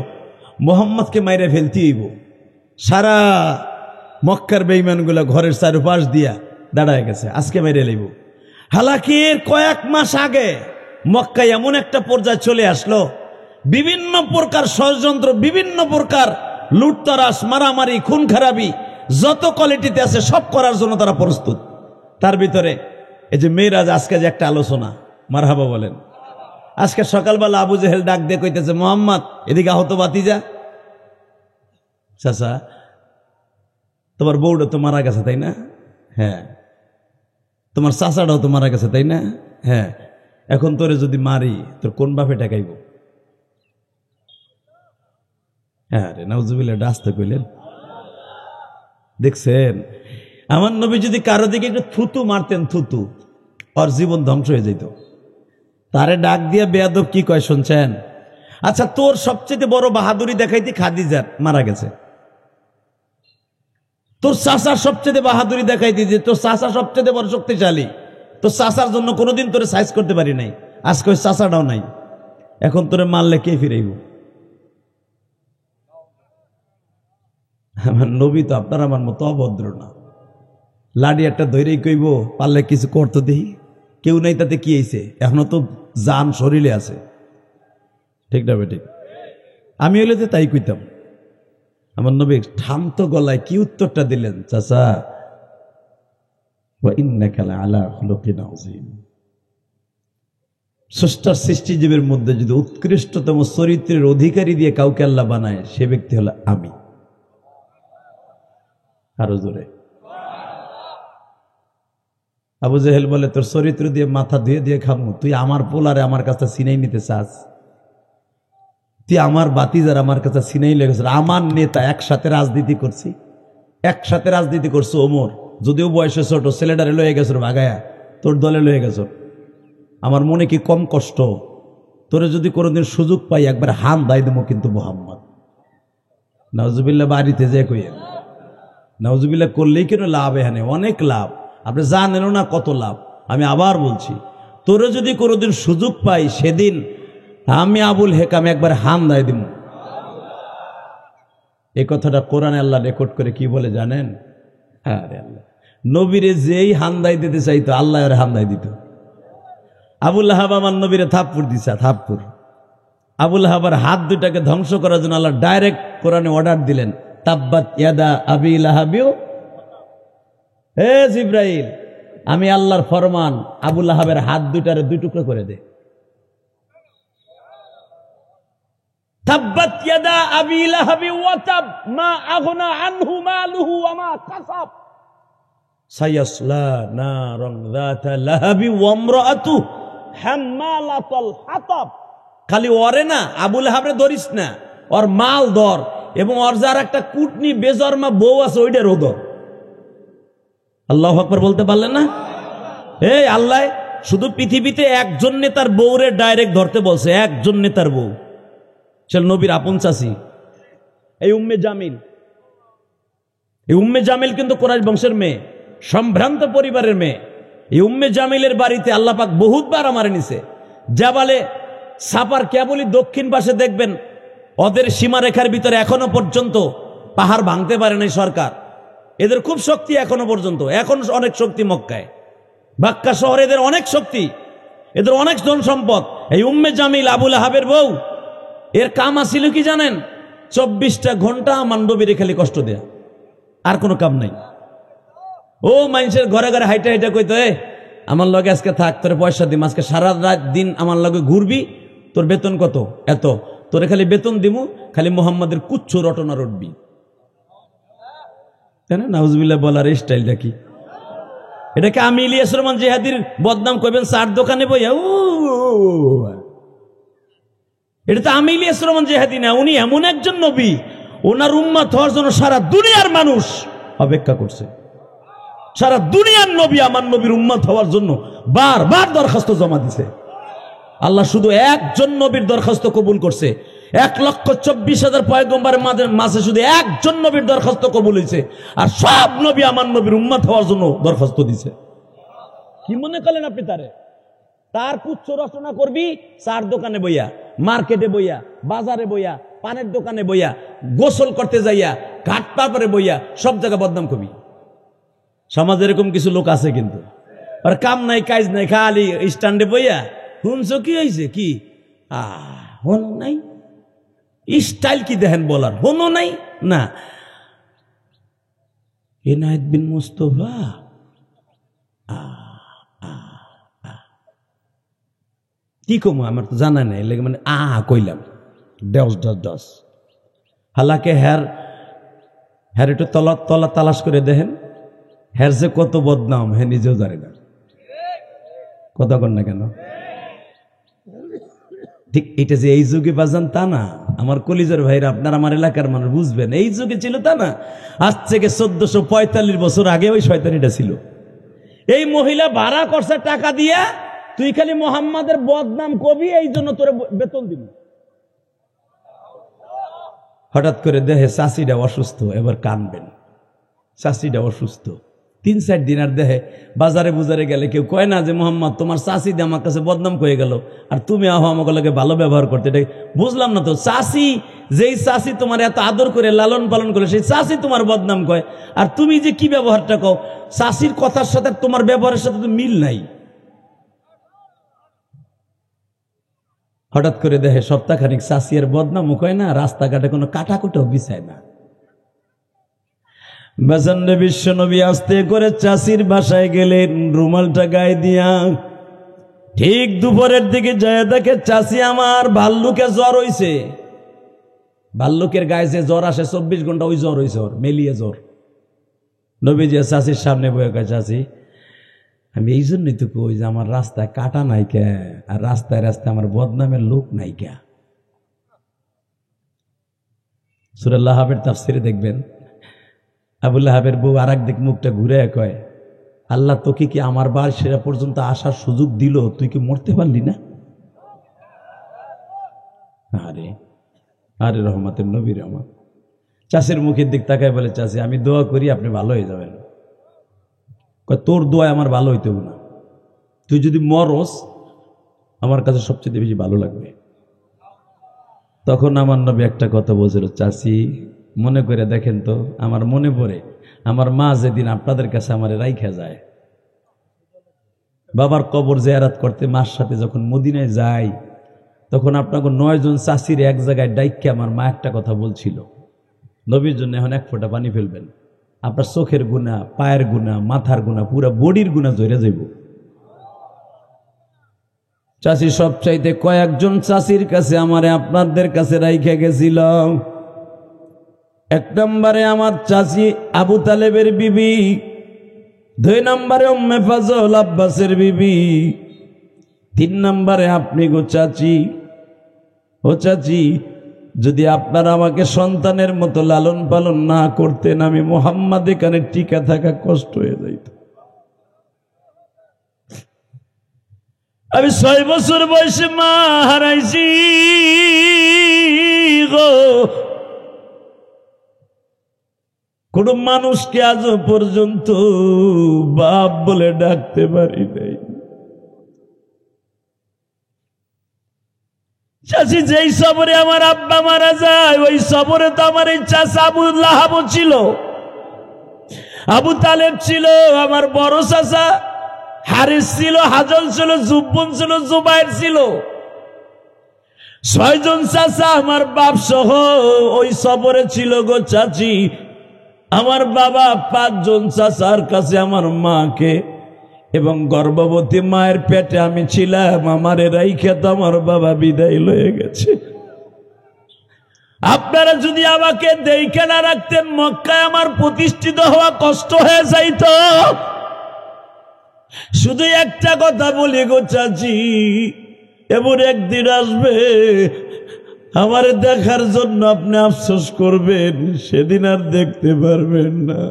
মুহাম্মদকে মাইরে ফেলতে হইব। সারা মক্কার বেঈমানগুলো ঘরের চারপাশ দিয়া দাঁড়ায় গেছে, আজকে মাইরে লইব। হালাকির কয়েক মাস আগে মক্কায় এমন একটা পর্যায়ে চলে আসলো, বিভিন্ন প্রকার ষড়যন্ত্র, বিভিন্ন প্রকার লুটতরাস, মারামারি, খুন খারাপি যত কোয়ালিটিতে আছে সব করার জন্য তারা প্রস্তুত। তার ভিতরে এই যে মেয়েরাজ আজকে যে একটা আলোচনা, মারহাবা বলেন, আজকে সকালবেলা আবু জেহেল ডাক দিয়ে কইতেছে, মোহাম্মদ এদিকে আহত বাতিজা। চাচা তোমার বউটা তো মারা গেছে তাই না? হ্যাঁ। তোমার চাচাটাও তো মারা গেছে তাই না? হ্যাঁ। এখন তোরে যদি মারি তোর কোন বাপে টাকাইব? হ্যাঁ রে নাউজুবিল্লাহ, ডাস্তে কইলেন। দেখছেন আমার নবী যদি কারো দিকে একটু থুতু মারতেন, থুতু, ওর জীবন ধ্বংস হয়ে যেত। তারে ডাক দিয়া বেয়াদব কি কয় শুনছেন? আচ্ছা তোর সবচেয়ে বড় বাহাদুরি দেখাইতে খাদিজার মারা গেছে, তোর চাচার সবচেয়ে বাহাদুরি দেখাইতে যে তোর চাচা সবচেয়ে বড় শক্তিশালী, তোর চাচার জন্য কোনোদিন তোরে সাইজ করতে পারি নাই, আজকে ওই চাচাটাও নাই, এখন তোরে মারলে কে ফিরাইব? আমার নবী তো আপনার আমার মতো অভদ্র না। লাডি একটা ধৈরেই কইব পারলে কিছু করতে দেই, কেউ নাই তাতে কি হয়েছে, এখনো তো জান শরীরে আছে। ঠিক না বেঠিক? আমি হইলে তো তাই কইতাম। আমার নবী ঠান্ত গলায় কি উত্তরটা দিলেন, চাচা ওয়া ইন্নাকা লাআলা খুলুকিন আযীম। স্রষ্টার সৃষ্টিজীবের মধ্যে যদি উৎকৃষ্টতম চরিত্রের অধিকারী দিয়ে কাউকে আল্লাহ বানায়, সে ব্যক্তি হলো আমি। আরো জোরে। আবু জেহেল বলে, তোর চরিত্র দিয়ে মাথা ধুয়ে দিয়ে খামু, তুই আমার পোলারে আমার কাছে সিনাই নিতে চাস? তুই আমার বাতিজার আমার কাছে সিনাই লেগেছে? আমার নেতা, একসাথে রাজনীতি করছি, একসাথে রাজনীতি করছো। ওমর যদিও বয়সে ছোট, ছেলেটারে লয়ে গেছ ভাগায়া, তোর দলে লয়ে গেছ। আমার মনে কি কম কষ্ট? তোরে যদি কোনোদিন সুযোগ পাই একবার হাম দাই দেবো কিন্তু মোহাম্মদ। নাউজুবিল্লাহ বাড়িতে যে কইেন, নাউজুবিল্লাহ করলেই কেন লাভ, এখানে অনেক লাভ, আপনি জানেনও না কত লাভ। আমি আবার বলছি, তোরে যদি কোনোদিন সুযোগ পাই, সেদিন আমি আবুল হেকাম একবার হাম দাই দিব। এই কথাটা কোরআনে আল্লাহ রেকর্ড করে কি বলে জানেন? আরে আল্লাহ নবীরে যেই হামদাই দিতে চাইতো আল্লাহ ওর হামদাই দিত। আবুল আহাব আমার নবীরে থাপ্পুর দিছে, থাপ্পুর। আবুল আহাবার হাত দুটাকে ধ্বংস করার জন্য আল্লাহ ডাইরেক্ট কোরআনে অর্ডার দিলেন, তাব্বাত ইয়াদা আবি লাহাবিও। হে জিব্রাইল, আমি আল্লাহর ফরমান, আবুল আহাবের হাত দুটারে দুই টুকরো করে দে। তাব্বাত ইয়াদা আবি লাহাবি ওয়া তাব মা আগনা আনহু মালুহু ওয়া মা কাসাব সায়াসলা নারান যাতা লাহাবি ওয়া ইমরাআতু হাম্মালাতাল হাতাব। খালি ওরে না, আবুল আহাবরে ধরিস না, ওর মাল ধর, এবং ওর যার একটা কুটনি বেজরমা বউ আছে ওইটারও ধর। আল্লাহু আকবার বলতে পারলেন না? এই আল্লাহ শুধু পৃথিবীতে একজন নেতার বউরে ডাইরেক্ট ধরতে বলছে, একজন নেতার বউ, সে নবীর আপন চাচি, এই উম্মে জামিল। এই উম্মে জামিল কিন্তু কুরাইশ বংশের মেয়ে, সম্ভ্রান্ত পরিবারের মেয়ে। এই উম্মে জামিলের বাড়িতে আল্লাহ পাক বহুতবার আমারে নিছে। জাবালে সাপার কেবলই দক্ষিণ পাশে দেখবেন, ওদের সীমারেখার ভিতরে এখনো পর্যন্ত পাহাড় ভাঙতে পারে নাই সরকার। এদের খুব শক্তি এখনো পর্যন্ত, এখন অনেক শক্তি মক্কায়, মক্কা শহরে এদের অনেক শক্তি, এদের অনেক ধন সম্পদ। এই উম্মে জামিল আবুল আহাবের বউ, এর কাম আছিল কি জানেন? 24টা ঘন্টা আমার নবীরে খালি কষ্ট দেয়া, আর কোনো কাম নাই। ও মানুষের ঘরে ঘরে হাইটা হাইটা কইতো, আমার লগে আজকে থাক, তোর পয়সা দিম, আজকে সারা রাত দিন আমার লগে ঘুরবি, তোর বেতন কত? এত, তোরে খালি বেতন দিমু, খালি মোহাম্মদের কুচ্ছু রটনা রটবি। তাই না? নাউজুবিল্লাহ বলার স্টাইলটা কি? এটাকে আমি ইলিয়াস রহমান জিহাদির বদনাম করবেন চার দোকানে বইয়া? এটা তো আমি ইলিয়াস রহমান জিহাদি না, উনি এমন একজন নবী, ওনার উম্মত হওয়ার জন্য সারা দুনিয়ার মানুষ অপেক্ষা করছে। সারা দুনিয়ার নবী আমার নবীর উম্মত হওয়ার জন্য বারবার দরখাস্ত জমা দিছে। আল্লাহ শুধু একজন নবীর দরখাস্ত কবুল করছে। 1,24,000 পয়গম্বরের মাঝে শুধু একজন নবীর দরখাস্ত কবুল হয়েছে, আর সব নবী আমার নবীর উম্মত হওয়ার জন্য দরখাস্ত দিছে। কি মনে করলেন আপনি? তার পুচ্ছ রচনা করবি চার দোকানে বইয়া, মার্কেটে বইয়া, বাজারে বইয়া, পানের দোকানে বইয়া, গোসল করতে যাইয়া, ঘাট পাপড়ে বইয়া, সব জায়গায় বদনাম করবি। সমাজে এরকম কিছু লোক আছে কিন্তু, আর কাম নাই কাজ নাই, খালি স্ট্যান্ডে বইয়া, শুনছো কি হয়েছে কি হনো নাই, স্টাইল কি দেখেন বলার, হনো নাই না। এনায়েত বিন মুস্তফা কি কমু আমার তো জানা নাই, লেগে মানে কইলাম ডস ডস ডস। হালাকে হ্যার একটু তলা তালাশ করে দেখেন, হ্যার যে কত বদনাম হ্যাঁ নিজেও জানে না। কথা কন না কেন? ঠিক এটা যে এই যুগে বাজান তা না, আমার কলিজার ভাইরা, আপনার আমার এলাকার মানুষ বুঝবেন, এই যুগে ছিল তা না। আজ থেকে 1445 বছর আগে ওই শয়তানিটা ছিল। এই মহিলা ভাড়া করছে টাকা দিয়া, তুই খালি মোহাম্মদের বদনাম কবি, এই জন্য তোরে বেতন দিবি। হঠাৎ করে দেহে চাষিটা অসুস্থ, এবার কানবেন। চাষিটা অসুস্থ 3-4 দিন, আর দেহে বাজারে বুজারে গেলে কেউ কয় না যে মোহাম্মদ তোমার চাষি দিয়ে আমার কাছে বদনাম হয়ে গেল, আর তুমি আমাকে লাগে ভালো ব্যবহার করতে। এটা বুঝলাম না তো, চাষি যেই চাষি তোমার এত আদর করে লালন পালন করে সেই চাষি তোমার বদনাম কয়, আর তুমি যে কি ব্যবহারটা কও, চাষির কথার সাথে তোমার ব্যবহারের সাথে তো মিল নাই। হঠাৎ করে দেখে সপ্তাহখানিক চাষি আর বদনামও কয় না, রাস্তাঘাটে কোনো কাটাকুটাও বিছায় না। বাজানরে বিশ্ব নবী আস্তে করে চাষির বাসায় গেলেন, রুমালটা গায়ে দিয়া। ঠিক দুপুরের দিকে যায় দেখে চাষি আমার ভাল্লুকে জ্বর হইছে। ভাল্লুকের গায়ে যে জ্বর আসে 24 ঘন্টা, ওই জ্বর হইছে ওর, মেলিয়ে জ্বর। নবীজি চাষির সামনে বয়ে কয়, চাষি আমি এই জন্যই তো কই যে আমার রাস্তায় কাটা নাই কে, আর রাস্তায় রাস্তায় আমার বদনামের লোক নাই কে। সূরা লাহাবের তাফসিরে দেখবেন, আবু লাহাবের বউ আর একদিক মুখটা ঘুরে কয়, আল্লাহ তোকে কি আমার বাড়ি সেরা পর্যন্ত আসার সুযোগ দিল, তুই কি মরতে পারলি না? আরে আরে রহমতের নবী রহমত। চাষির মুখের দিক তাকায় বলে, চাষি আমি দোয়া করি আপনি ভালো হয়ে যাবেন। তোর দোয়ায় আমার ভালো হইতে হবে না, তুই যদি মরস আমার কাছে সবচেয়ে বেশি ভালো লাগবে। তখন আমার নবী একটা কথা বলছিল, চাষি মনে করে দেখেন তো, আমার মনে পড়ে আমার মা যেদিন আপনাদের কাছে আমার রাইখা যায়, বাবার কবর জিয়ারত করতে মার সাথে যখন মদিনায় যাই, তখন আপনাকে 9 জন চাষির এক জায়গায় ডাইকে আমার মা একটা কথা বলছিল, নবীর জন্য এখন 1 ফোঁটা পানি ফেলবেন, আপনার চোখের গুণা, পায়ের গুণা, মাথার গুণা, পুরা বডির গুণা জড়ে যাইব। চাষি সব চাইতে কয়েকজন চাষির কাছে আমারে আপনাদের কাছে রাইখা গেছিল। 1 নম্বরে আমার চাচি আবু তালেবের বিবি, 2 নম্বরে উম্মে ফাজল আব্বাসের বিবি, 3 নম্বরে আপনি গো চাচি। ও চাচি, যদি আপনারা আমাকে সন্তানের মতো লালন পালন না করতেন, আমি মুহাম্মদ এখানে টিকা থাকা কষ্ট হয়ে যাইত। আমি 6 বছর বয়সে মা হারাইছি গো, কোন মানুষকে আজ পর্যন্ত বাপ বলে ডাকতে পারি নাই। চাচি যেই সবরে আমার আব্বা মারা যায়, ওই সবরে তো আমার এই চাচা আবু লাহাব ছিল, আবু তালেব ছিল, আমার বড় চাচা হারিস ছিল, হাজল ছিল, জুব্বন ছিল, জুবাইর ছিল। 6 জন চাচা আমার বাপ সহ ওই সবরে ছিল গো চাচি। আমার বাবা 5 জন চাচার কাছে আমার মাকে, এবং গর্ভবতী মায়ের পেটে আমি ছিলাম, আমারে রাইখা তো আমার বাবা বিদায় লয়ে গেছে। আপনারা যদি আমাকে দেখে না রাখতেন, মক্কায় আমার প্রতিষ্ঠিত হওয়া কষ্ট হয়ে যাইত। শুধু একটা কথা বলি গো চাচি, এমন একদিন আসবে আমারে দেখার জন্য আপনি আফসোস করবেন, সেদিন আর দেখতে পারবেন না।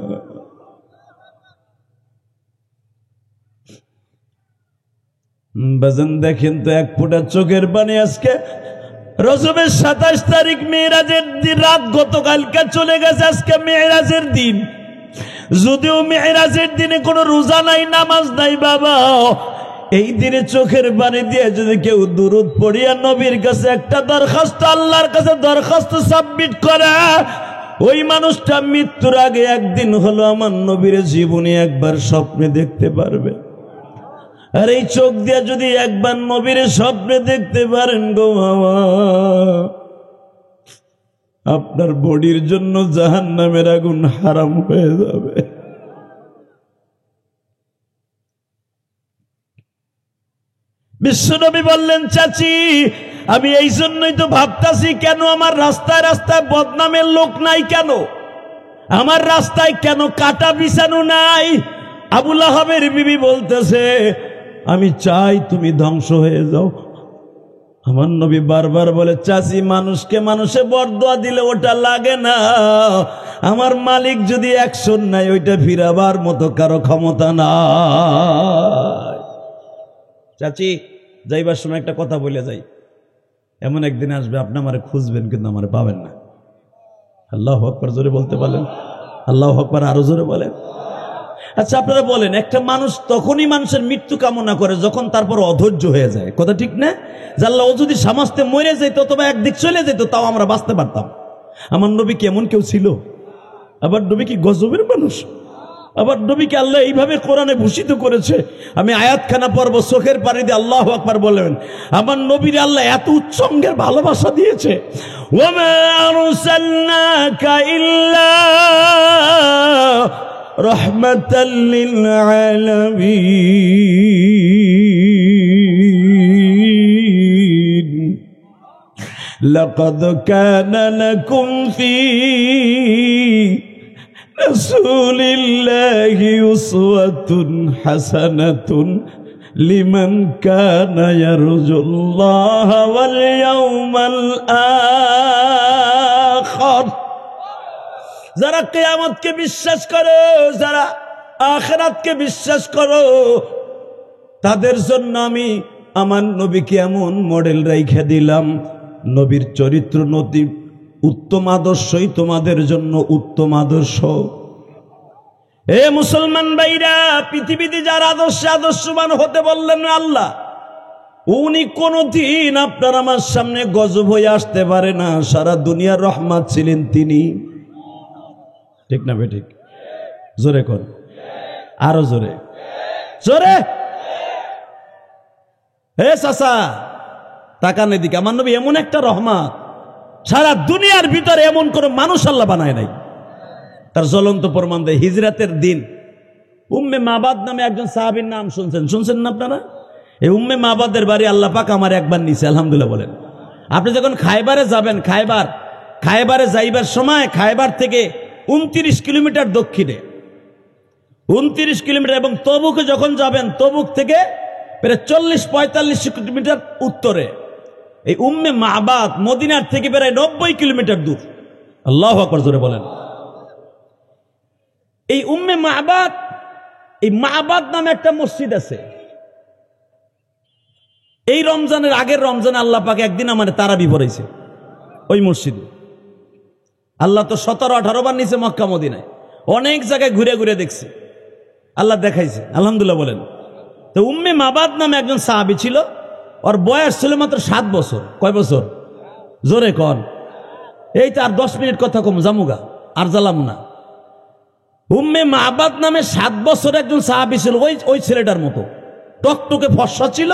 বাজান দেখেন তো, 1 ফোঁটা চোখের পানি আজকে রজবের 27 তারিখ, মেরাজের দিন রাত গতকালকে চলে গেছে, আজকে মেরাজের দিন। যদিও মেরাজের দিনে কোনো রোজা নাই, নামাজ নাই বাবা, এই দিনে চোখের পানি দিয়ে যদি কেউ দুরূদ পড়িয়া নবীর কাছে একটা দরখাস্ত, আল্লাহর কাছে দরখাস্ত সাবমিট করে, ওই মানুষটা মৃত্যুর আগে একদিন হলো আমার নবীর জীবনে একবার স্বপ্নে দেখতে পারবে। আর এই চোখ দিয়ে যদি একবার নবীর স্বপ্নে দেখতে পারেন গো বাবা, আপনার বডির জন্য জাহান্নামের আগুন হারাম হয়ে যাবে। বিশ্বনবী বললেন, চাচি আমি এই জন্যই তো ভাবতাছি, কেন আমার রাস্তায় রাস্তায় বদনামের লোক নাই, কেন আমার রাস্তায় কেন কাটা বিছানো নাই? আবু লাহাবের বিবি বলতেছে, আমি চাই তুমি ধ্বংস হয়ে যাও। আমার নবী বারবার বলে, চাচি মানুষকে মানুষে বরদোয়া দিলে ওটা লাগে না, আমার মালিক যদি অ্যাকশন নাই ওইটা ফিরাবার মতো কারো ক্ষমতা নাই। চাচি যাইবার সময় একটা কথা বলে যাই, এমন একদিন আসবে আপনি আমারে খুঁজবেন কিন্তু আমারে পাবেন না। আল্লাহু আকবার জোরে বলতে পারলেন? আল্লাহু আকবার আরো জোরে বলেন। আচ্ছা আপনারা বলেন, একটা মানুষ তখনই মানুষের মৃত্যু কামনা করে যখন তারপর অধৈর্য হয়ে যায়, কথা ঠিক না? জাল্লা ও যদি সমাজতে মরে যেত অথবা একদিক চলে যেত তাও আমরা বাঁচতে পারতাম। আমার নবী কি এমন কেউ ছিল? আবার নবী কি গজবের মানুষ? আবার নবীকে আল্লাহ এইভাবে কোরআনে ভূষিত করেছে, আমি আয়াতখানা পড়ব, চোখের পানি দিয়ে আল্লাহু আকবার বলবেন। আমার নবীর আল্লাহ এত উচ্চঙ্গের ভালোবাসা দিয়েছে, ওয়ামা আরসালনাকা ইল্লা রাহমাতাল লিল আলামিন, লাকাদ কানা লাকুম ফি রাসূলিল্লাহি উসওয়াতুন হাসানাতুন লিমান কানা ইয়ারজুল্লাহা ওয়াল ইয়াউমাল আখির। যারা কিয়ামতকে বিশ্বাস করো, যারা আখিরাতকে বিশ্বাস করো, তাদের জন্য আমি আমার নবীকে এমন মডেল রাইখা দিলাম। নবীর চরিত্র নদী উত্তম আদর্শই তোমাদের জন্য উত্তম আদর্শ। এ মুসলমান ভাইরা, পৃথিবীতে যার আদর্শবান হতে বললেন আল্লাহ, উনি কোনদিন আপনার আমার সামনে গজব হয়ে আসতে পারে না। সারা দুনিয়ার রহমত ছিলেন তিনি, ঠিক না বে ঠিক? জোরে কর, আরো জোরে জোরে। হে চাচা তাকান এদিকে, আমার নবী এমন একটা রহমত, সারা দুনিয়ার ভিতরে এমন কোন মানুষ আল্লাহ বানায় নাই। তার জ্বলন্ত প্রমাণ দেয় হিজরাতের দিন উম্মে মাবাদ নামে একজন সাহাবীর নাম শুনছেন না আপনারা? এই উম্মে মাবাদের বাড়ি আল্লাহ পাক আমার একবার নিছে, আলহামদুলিল্লাহ বলেন। আপনি যখন খায়বারে যাবেন, খায়বারে যাইবার সময় খায়বার থেকে 29 কিলোমিটার দক্ষিণে, 29 কিলোমিটার, এবং তবুকে যখন যাবেন তবুক থেকে প্রায় 40-45 কিলোমিটার উত্তরে এই উম্মে মাবাদ মদিনার থেকে প্রায় 90 কিলোমিটার দূর। আল্লাহু আকবার জোরে বলেন। এই উম্মে মাবাদ, এই মাবাদ নামে একটা মসজিদ আছে। এই রমজানের আগের রমজানে আল্লাহ পাক একদিন আমার তারাবি পড়াইছে ওই মসজিদে। আল্লাহ তো 17-18 বার নিচে মক্কা মদিনায়, অনেক জায়গায় ঘুরে ঘুরে দেখছে, আল্লাহ দেখাইছে, আলহামদুলিল্লাহ বলেন। তো উম্মে মাবাদ নামে একজন সাহাবী ছিল, ওর বয়স ছিল মাত্র 7 বছর। কয় বছর? জোরে কন। এই তো আর 10 মিনিট কথা কম জামুগা, আর জ্বালাম না। উম্মে মাবাদ নামে 7 বছর একজন সাহাবী ছিল, ওই ছেলেটার মতো টকটকে ফর্সা ছিল।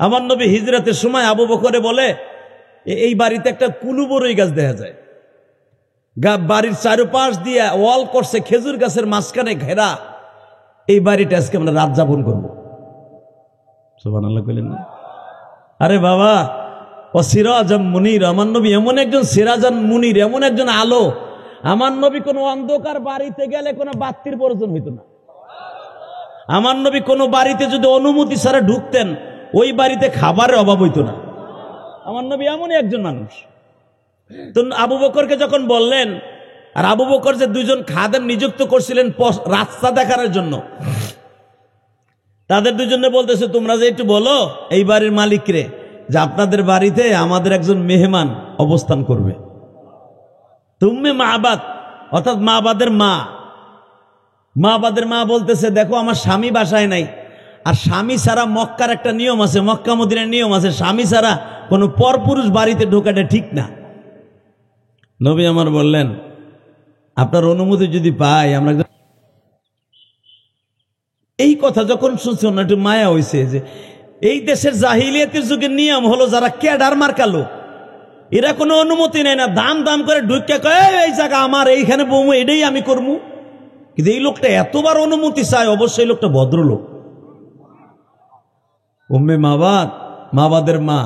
আমার নবী হিজরতের সময় আবু বকরে বলে, এই বাড়িতে একটা কুলুবরই গাছ দেখা যায়, বাড়ির চারপাশ দিয়ে ওয়াল করছে, খেজুর গাছের মাঝখানে ঘেরা। এই বাড়িটা আজকে আমরা রাত যাপন করবো। সুবহানাল্লাহ কইলেন না? আরে বাবা, ও সিরাজাম মুনির, আমার নবী এমন একজন সিরাজান মুনির, এমন একজন আলো। আমার নবী কোনো অন্ধকার বাড়িতে গেলে কোনো বাতির প্রয়োজন হইতো না। আমার নবী কোনো বাড়িতে যদি অনুমতি ছাড়া ঢুকতেন, ওই বাড়িতে খাবারের অভাব হইতো না। আমার নবী এমনই একজন মানুষ। তো আবু বকরকে যখন বললেন, আর আবু বকর যে 2জন খাদেম নিযুক্ত করছিলেন রাস্তা দেখানোর জন্য, তাদের 2জনে বলতেছে, তোমরা যে একটু বলো এই বাড়ির মালিকরে যে আপনাদের বাড়িতে আমাদের একজন মেহমান অবস্থান করবে। উম্মে মাবাদ অর্থাৎ মাবাদের মা বলতেছে, দেখো আমার স্বামী বাসায় নাই, আর স্বামী ছাড়া মক্কার একটা নিয়ম আছে, মক্কা মদিনার নিয়ম আছে, স্বামী ছাড়া কোনো পরপুরুষ বাড়িতে ঢোকাটা ঠিক না। নবী আমার বললেন, আপনার অনুমতি যদি পাই আমরা। এই কথা যখন শুনছি না একটু মায়া হয়েছে, যে এই দেশের জাহিলিয়াতের যুগের নিয়ম হলো যারা ক্যাডার মার্কালো, এরা কোনো অনুমতি নেয় না, দাম করে ঢুকে কয় এই জায়গা আমার, এইখানে বমু, এটাই আমি করবো। কিন্তু এই লোকটা এতবার অনুমতি চায়, অবশ্যই লোকটা ভদ্রলোক। উম্মে মাবাদ, মাবাদের মা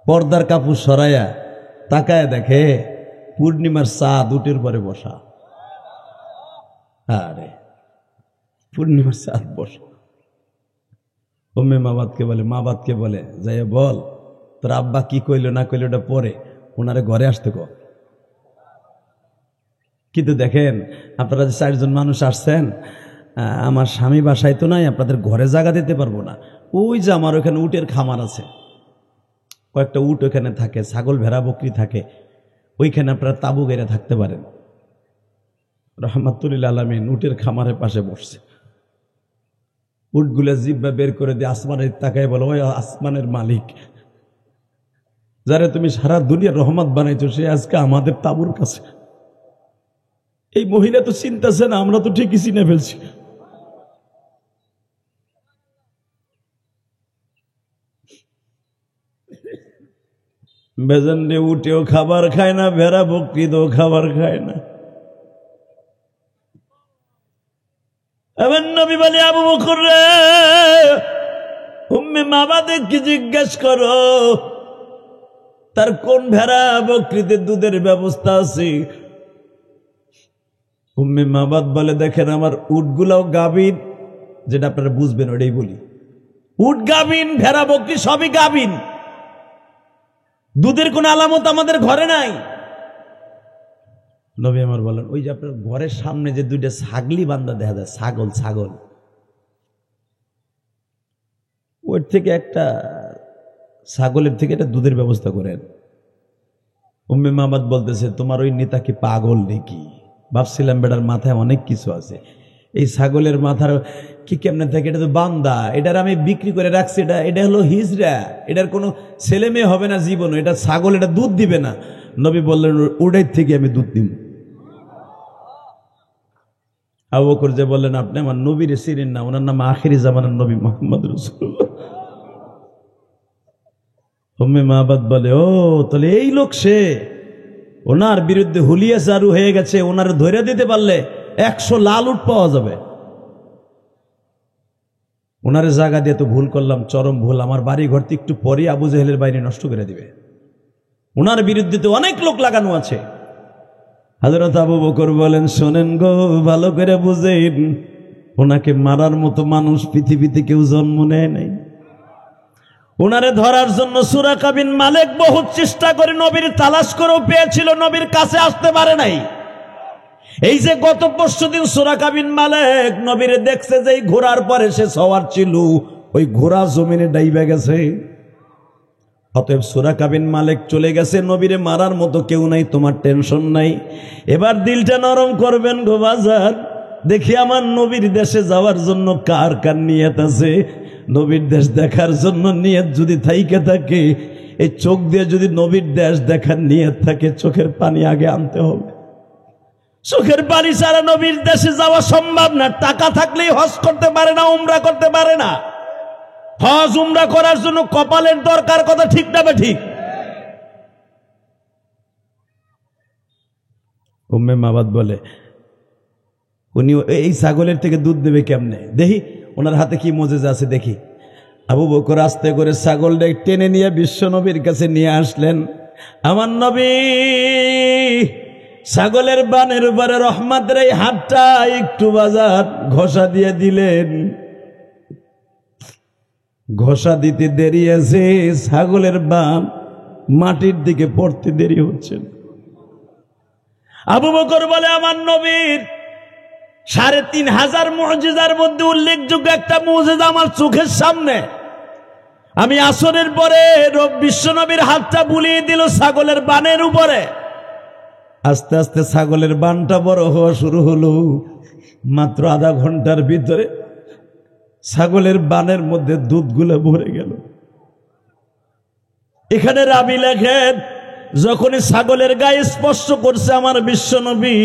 পর্দার কাপড় সরাইয়া তাকায় দেখে পূর্ণিমার চাঁদ উটের পরে বসা। আরে পূর্ণিমার চাঁদ বসা। উম্মে মাবাদকে বলে, মাবাদকে বলে, যাই বল তোর আব্বা কি কইলো না কইলো ওটা পরে, ওনারে ঘরে আসতে কর। কিন্তু দেখেন আপনারা যে 4 জন মানুষ আসছেন, আমার স্বামী বাসায় তো নাই, আপনাদের ঘরে জায়গা দিতে পারবো না। ওই যে আমার ওখানে উটের খামার আছে, কয়েকটা উট ওখানে থাকে, ছাগল ভেড়া বকরি থাকে, ওইখানে আপনারা তাবু গেড়ে থাকতে পারেন। রহমাতুল্লিল আলামিন উটের খামারের পাশে বসছে। উটগুলা জিব্বা বের করে দিয়ে আসমানের তাকায় বলো, ওই আসমানের মালিক যারা তুমি সারা দুনিয়ার রহমত বানাইছো, সে আজকে আমাদের তাবুর কাছে। এই মহিলা তো চিন্তাছে না, আমরা তো ঠিকই চিনে ফেলছি। বেজন্ডে উটেও খাবার খায় না, ভেড়া বকরিও খাবার খায় না। এবার নবী বলে, আবু বকর রে, উম্মে মাবাদেরকে জিজ্ঞেস করো তার কোন ভেড়া বকরিতে দুধের ব্যবস্থা আছে। উম্মে মাবাদ বলে, দেখেন আমার উটগুলাও গাভীন, যেটা আপনারা বুঝবেন ওটাই বলি। উট গাভীন, ভেড়া বকরি সবই গাভীন, দুধের কোন আলামত আমাদের ঘরে নাই। নবী আমার বলেন, ওই যে আপনার ঘরের সামনে যে 2টা ছাগলি বান্ধা দেখা যায়, ছাগল ছাগল, ওর থেকে একটা ছাগলের থেকে একটা দুধের ব্যবস্থা করেন। উম্মে মাবাদ বলতেছে, তোমার ওই নেতা কি পাগল নাকি? ভাবছিলাম বেটার মাথায় অনেক কিছু আছে, এই ছাগলের মাথার কি কেমনে থাকে, এটা তো বান্দা, এটার আমি বিক্রি করে রাখছি, এটা হলো হিজড়া, এটার কোনো ছেলে মেয়ে হবে না জীবন, এটা ছাগল, এটা দুধ দিবে না। নবী বললেন, ওটার থেকে আমি দুধ দিব। আবু বকর যে বললেন, আপনি আমার নবীর চিনেন না, ওনার নাম আখিরি জামানার নবী মুহাম্মদ রাসূলুল্লাহ। উম্মে মাবাদ বলে, ও তাহলে এই লোক সে, ওনার বিরুদ্ধে হুলিয়া চালু হয়ে গেছে, ওনার ধরে দিতে পারলে 100 লাল উট পাওয়া যাবে। ওনারে জায়গা দিয়ে তো ভুল করলাম, চরম ভুল, আমার বাড়ি ঘর থেকে একটু পরে আবু জেহেলের বাড়ি নষ্ট করে দিবে। ওনার বিরুদ্ধে তো অনেক লোক লাগানো আছে। হযরত আবু বকর বলেন, শোনেন গো, ভালো করে বুঝেন, ওনাকে মারার মতো মানুষ পৃথিবীতে কেউ জন্ম নেয় নাই। ওনারে ধরার জন্য সুরাকা বিন মালিক বহুত চেষ্টা করে নবীর তালাশ করেও পেয়েছিল, নবীর কাছে আসতে পারে নাই। এই যে গত পরশুদিন সুরাকা বিন মালিক নবীর দেখছে যে ঘোড়ার পরে সে সওয়ার ছিল, ওই ঘোড়া জমিনে ডাইবা গেছে। অতএব সুরাকা বিন মালিক চলে গেছে, নবীরে মারার মতো কেউ নাই, তোমার টেনশন নাই। এবার দিলটা নরম করবেন গো বাজার, দেখি আমার নবীর দেশে যাওয়ার জন্য কার কার নিয়ত আছে। নবীর দেশ দেখার জন্য নিয়ত যদি থাইকে থাকে, এই চোখ দিয়ে যদি নবীর দেশ দেখার নিয়ত থাকে, চোখের পানি আগে আনতে হবে। চোখের পানি ছাড়া নবীর দেশে যাওয়া সম্ভব না। টাকা থাকলেই হজ করতে পারে না, উমরা করতে পারে না। হজ উমরা করার জন্য কপালের দরকার, কথা ঠিক না ঠিক? উম্মে মাবাদ বলে, উনি এই ছাগলের থেকে দুধ দেবে কেমনে, দেখি ওনার হাতে কি মোজেজা আছে দেখি। আবু বকর আস্তে করে ছাগলটা টেনে নিয়ে বিশ্ব নবীর কাছে নিয়ে আসলেন। আমার নবী ছাগলের বানের উপরে রহমতের এই হাতটা একটু বাজার ঘষা দিয়ে দিলেন। ঘষা দিতে দেরি আছে, ছাগলের বান মাটির দিকে পড়তে দেরি হচ্ছে। আবু বকর বলে, আমার নবীর 3500 মুজিজার মধ্যে উল্লেখযোগ্য একটা মুজিজা আমার চোখের সামনে। আমি আসরের পরে বিশ্ব নবীর হাতটা বুলিয়ে দিল ছাগলের বানের উপরে। আস্তে আস্তে ছাগলের বানটা বড় হওয়া শুরু হলো। মাত্র আধা ঘন্টার ভিতরে ছাগলের বানের মধ্যে দুধগুলো ভরে গেল। এখানে রাবি লেখেন, যখনই ছাগলের গায়ে স্পর্শ করছে আমার বিশ্ব নবী,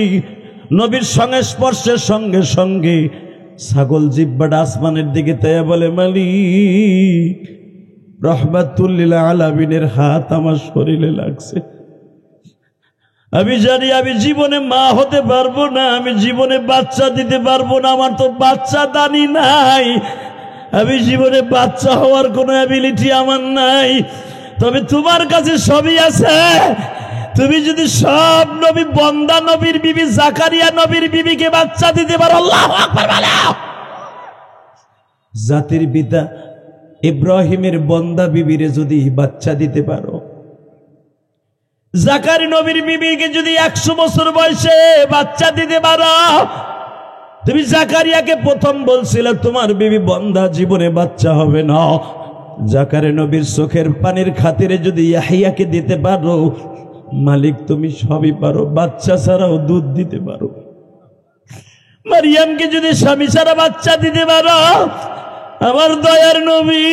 নবীর সংস্পর্শের সঙ্গে সঙ্গে ছাগল জিহ্বাটা আসমানের দিকে তাইয়া বলে, মালিক, রহমাতুল লিল আলামিনের হাত আমার শরীরে লাগছে। আমি জানি আমি জীবনে মা হতে পারবো না, আমি জীবনে বাচ্চা দিতে পারবো না, আমার তো বাচ্চা দানি নাই। আমি জীবনে বাচ্চা হওয়ার কোনো অ্যাবিলিটি আমার নাই, তবে তোমার কাছে সবই আছে। তুমি যদি সব নবী, বন্দা নবীর বিবি জাকারিয়া নবীর বিবিকে বাচ্চা দিতে পারো, আল্লাহু আকবার বলো। জাতির পিতা ইব্রাহিমের বন্দা বিবিরে যদি বাচ্চা দিতে পারো, জাকারি নবীর বিবিকে যদি 100 বছর বয়সে বাচ্চা দিতে পারো, তুমি জাকারিয়াকে প্রথম বলছিলে তোমার বিবি বন্দা, জীবনে বাচ্চা হবে না। জাকারি নবীর চোখের পানির খাতিরে যদি ইয়াহিয়াকে দিতে পারো, মালিক তুমি সবই পারো, বাচ্চা ছাড়াও দুধ দিতে পারো। মারিয়ামকে যদি স্বামী ছাড়া বাচ্চা দিতে পারো, আমার দয়ার নবী,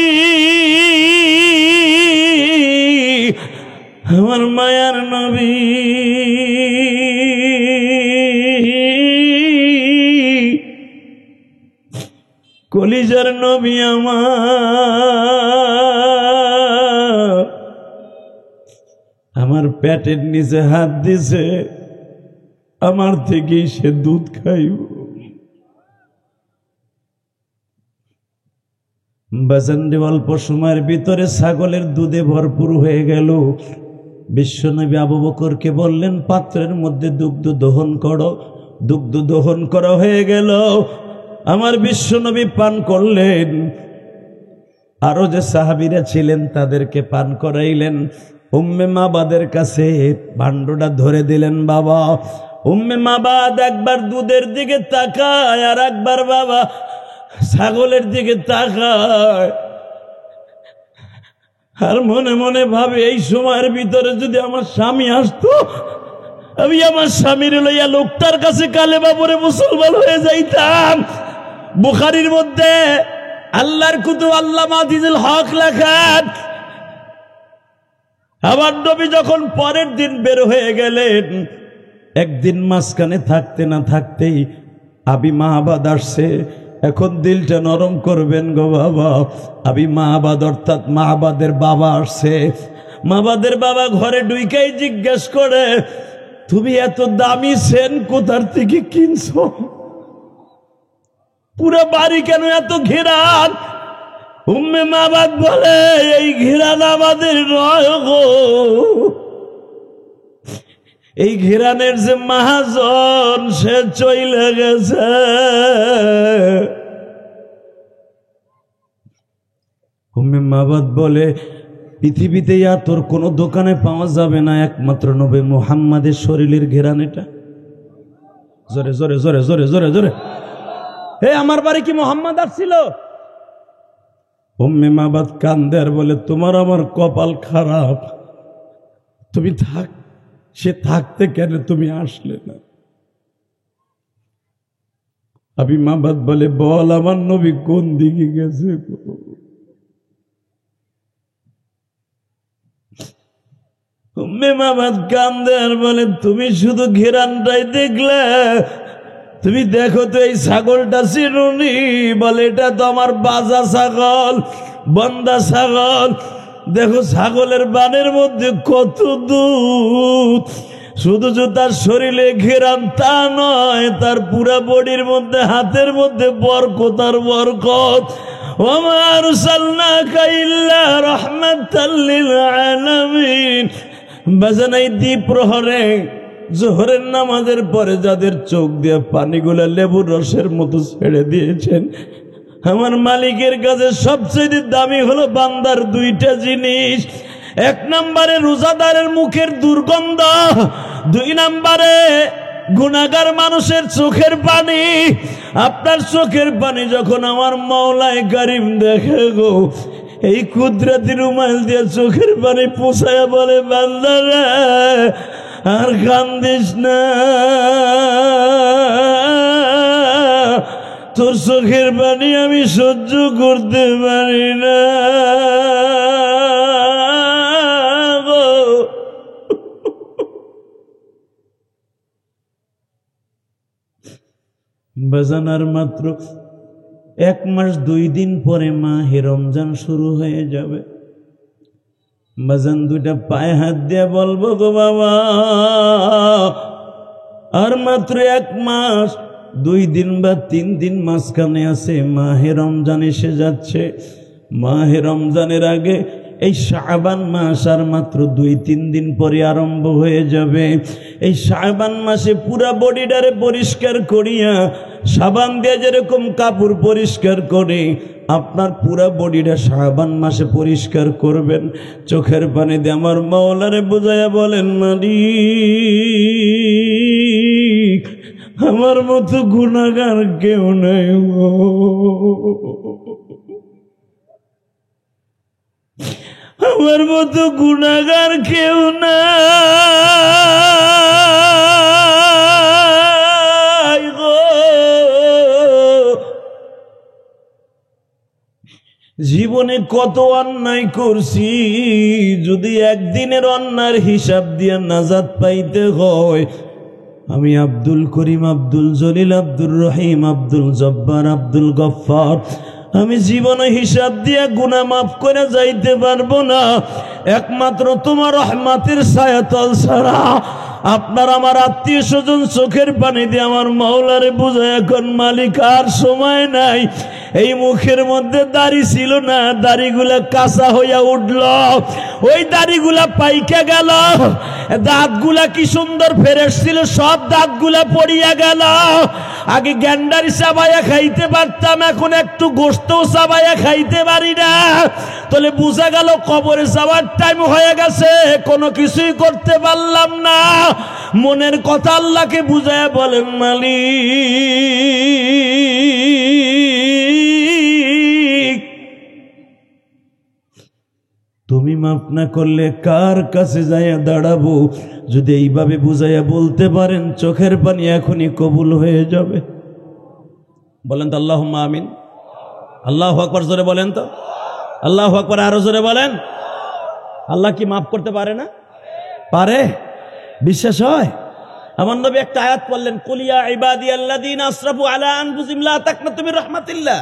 আমার মায়ার নবী, কলিজার নবী আমার পেটের নিচে হাত দিছে, আমার থেকেই সে দুধ খাইব। বাজানরে অল্প সময়ের ভিতরে ছাগলের দুধে ভরপুর হয়ে গেল। বিশ্বনবী আবু বকরকে বললেন, পাত্রের মধ্যে দুগ্ধ দহন করো। দুগ্ধ দহন করা হয়ে গেল, আমার বিশ্বনবী পান করলেন। আরো যে সাহাবীরা ছিলেন তাদেরকে পান করাইলেন। উম্মে মাবাদের কাছে ভাণ্ডটা ধরে দিলেন। বাবা, উম্মে মাবাদ একবার দুধের দিকে তাকায়, আর একবার বাবা ছাগলের দিকে তাকায়, আর মনে মনে ভাবে এই সময়ের ভিতরে যদি আমার স্বামী আসতো, আমি আমার স্বামীর লইয়া লোকটার কাছে কালেমা পড়ে মুসলমান হয়ে যাইতাম। বুখারীর মধ্যে আল্লাহর কুতুব আল্লামা আজিজুল হক লেখেন, আমার নবী যখন পরের দিন বের হয়ে গেলেন, একদিন মাঝখানে থাকতে না থাকতেই আবি মাহবাদ আসছে। এখন দিলটা নরম করবেন গো বাবা। আবি মাহবাদ অর্থাৎ মাহবাদের বাবা আসছে। মাহবাদের বাবা ঘরে ঢুকেই জিজ্ঞেস করে, তুমি এত দামি সেন কোথার থেকে কিনছো? পুরো বাড়ি কেন এত ঘেরান? উম্মে মাহবাদ বলে, এই ঘেরান আমাদের নয় গো, এই ঘেরানের যে মহাজন সে চলে গেছে। উম্মে মাহবাদ বলে, পৃথিবীতে আর তোর কোনো দোকানে পাওয়া যাবে না, একমাত্র নবী মুহাম্মাদের শরীরের ঘেরান এটা। জোরে জোরে জোরে জোরে জোরে জোরে। হে, আমার বাড়ি কি মুহাম্মদ আসছিল? উম্মে মাহবাদ কান্দে আর বলে, তোমার আমার কপাল খারাপ, তুমি থাক, সে থাকতে কেন তুমি আসলে না? আবি মাহবাদ বলে, বল আমার নবী কোন দিকে গেছে? উম্মে মাহবাদ কান্দে আর বলে, তুমি শুধু ঘেরানটাই দেখলে, তুমি দেখো তো এই ছাগলটা চিনুনি? বলে, এটা তো আমার বাজা ছাগল, বন্দা ছাগল। দেখো ছাগলের বানের মধ্যে কত দুধ। শুধু যে তার শরীরে ঘেরান তা নয়, তার পুরা বডির মধ্যে, হাতের মধ্যে বরকত আর বরকত। ওমা আরসালনাকা ইল্লা রাহমাতাল লিল আলামিন। বাজানাই দ্বীপ প্রহরে জোহরের নামাজের পরে যাদের চোখ দিয়ে পানিগুলা লেবুর রসের মতো ছেড়ে দিয়েছেন, আমার মালিকের কাছে সবচেয়ে দামি হলো বান্দার দুইটা জিনিস। 1 নম্বরে রোজাদারের মুখের দুর্গন্ধ, 2 নম্বরে গুনাহগার মানুষের চোখের পানি। আপনার চোখের পানি যখন আমার মাওলায়ে কারীম দেখে গো, এই কুদরতি রুমাল দিয়ে চোখের পানি পোছায়া বলে, বান্দারা আর কান্দিস না, তোর চোখের পানি আমি সহ্য করতে পারি না। বাজানার মাত্র 1 মাস 2 দিন পরে মাহে রমজান শুরু হয়ে যাবে। বাজান দুইটা পায়ে হাত দিয়ে বলবো, গো বাবা, আর মাত্র 1 মাস 2 দিন বা 3 দিন মাঝখানে আছে, মাহে রমজান এসে যাচ্ছে। মাহে রমজানের আগে এই শাবান মাস আর মাত্র 2-3 দিন পরে আরম্ভ হয়ে যাবে। এই শাবান মাসে পুরা বডিটারে পরিষ্কার করিয়া সাবান দিয়ে যেরকম কাপড় পরিষ্কার করে আপনার পুরা বডিটা শাবান মাসে পরিষ্কার করবেন। চোখের পানি দিয়ে আমার মাওলারে বুঝাইয়া বলেন, মালিক আমার মতো গুনাহগার কেউ নাই, আমার মতো গুনাহগার কেউ নাই গো। জীবনে কত অন্যায় করছি, যদি একদিনের অন্যায়ের হিসাব দিয়ে নাজাত পাইতে হয়, আমি আব্দুল করিম, আব্দুল জলিল, আব্দুর রহিম, আব্দুল জব্বার, আব্দুল গফফার, আমি জীবনে হিসাব দিয়ে গুনাহ মাফ করে যাইতে পারবো না, একমাত্র তোমার রহমতের ছায়াতল ছাড়া। আপনার আমার আত্মীয় স্বজন চোখের পানি দিয়ে আমার মাওলারে বুঝায়, এখন মালিক আর সময় নাই। এই মুখের মধ্যে দাড়ি ছিল না, দাড়িগুলা কাঁচা হইয়া উঠল, ওই দাড়িগুলা পাইকা গেল। দাঁতগুলা কি সুন্দর ফ্রেশ ছিল, সব দাঁতগুলা পড়িয়া গেল। আগে গ্যান্ডারি চাবাইয়া খাইতে পারতাম, এখন একটু গোশতও চাবাইয়া খাইতে পারি না। তাহলে বুঝা গেল কবরে যাওয়ার টাইম হয়ে গেছে, কোনো কিছুই করতে পারলাম না। মনের কথা আল্লাহকে বুঝায়া বলেন, মালিক তুমি মাফ না করলে কার কাছে যাইয়া দাঁড়াবো? যদি এইভাবে বুঝাইয়া বলতে পারেন, চোখের পানি এখনই কবুল হয়ে যাবে। বলেন তো আল্লাহুম্মা আমিন। আল্লাহু আকবার জোরে বলেন তো, আল্লাহু আকবার আরো জোরে বলেন। আল্লাহ কি মাফ করতে পারে না? পারে, বিশ্বাস হয়? আমার নবী একটা আয়াত পড়লেন, কুল ইয়া ইবাদিয়াল্লাযীনা আসরাফু আলা আনফুসিহিম লা তাকনাতু মির রাহমাতিল্লাহ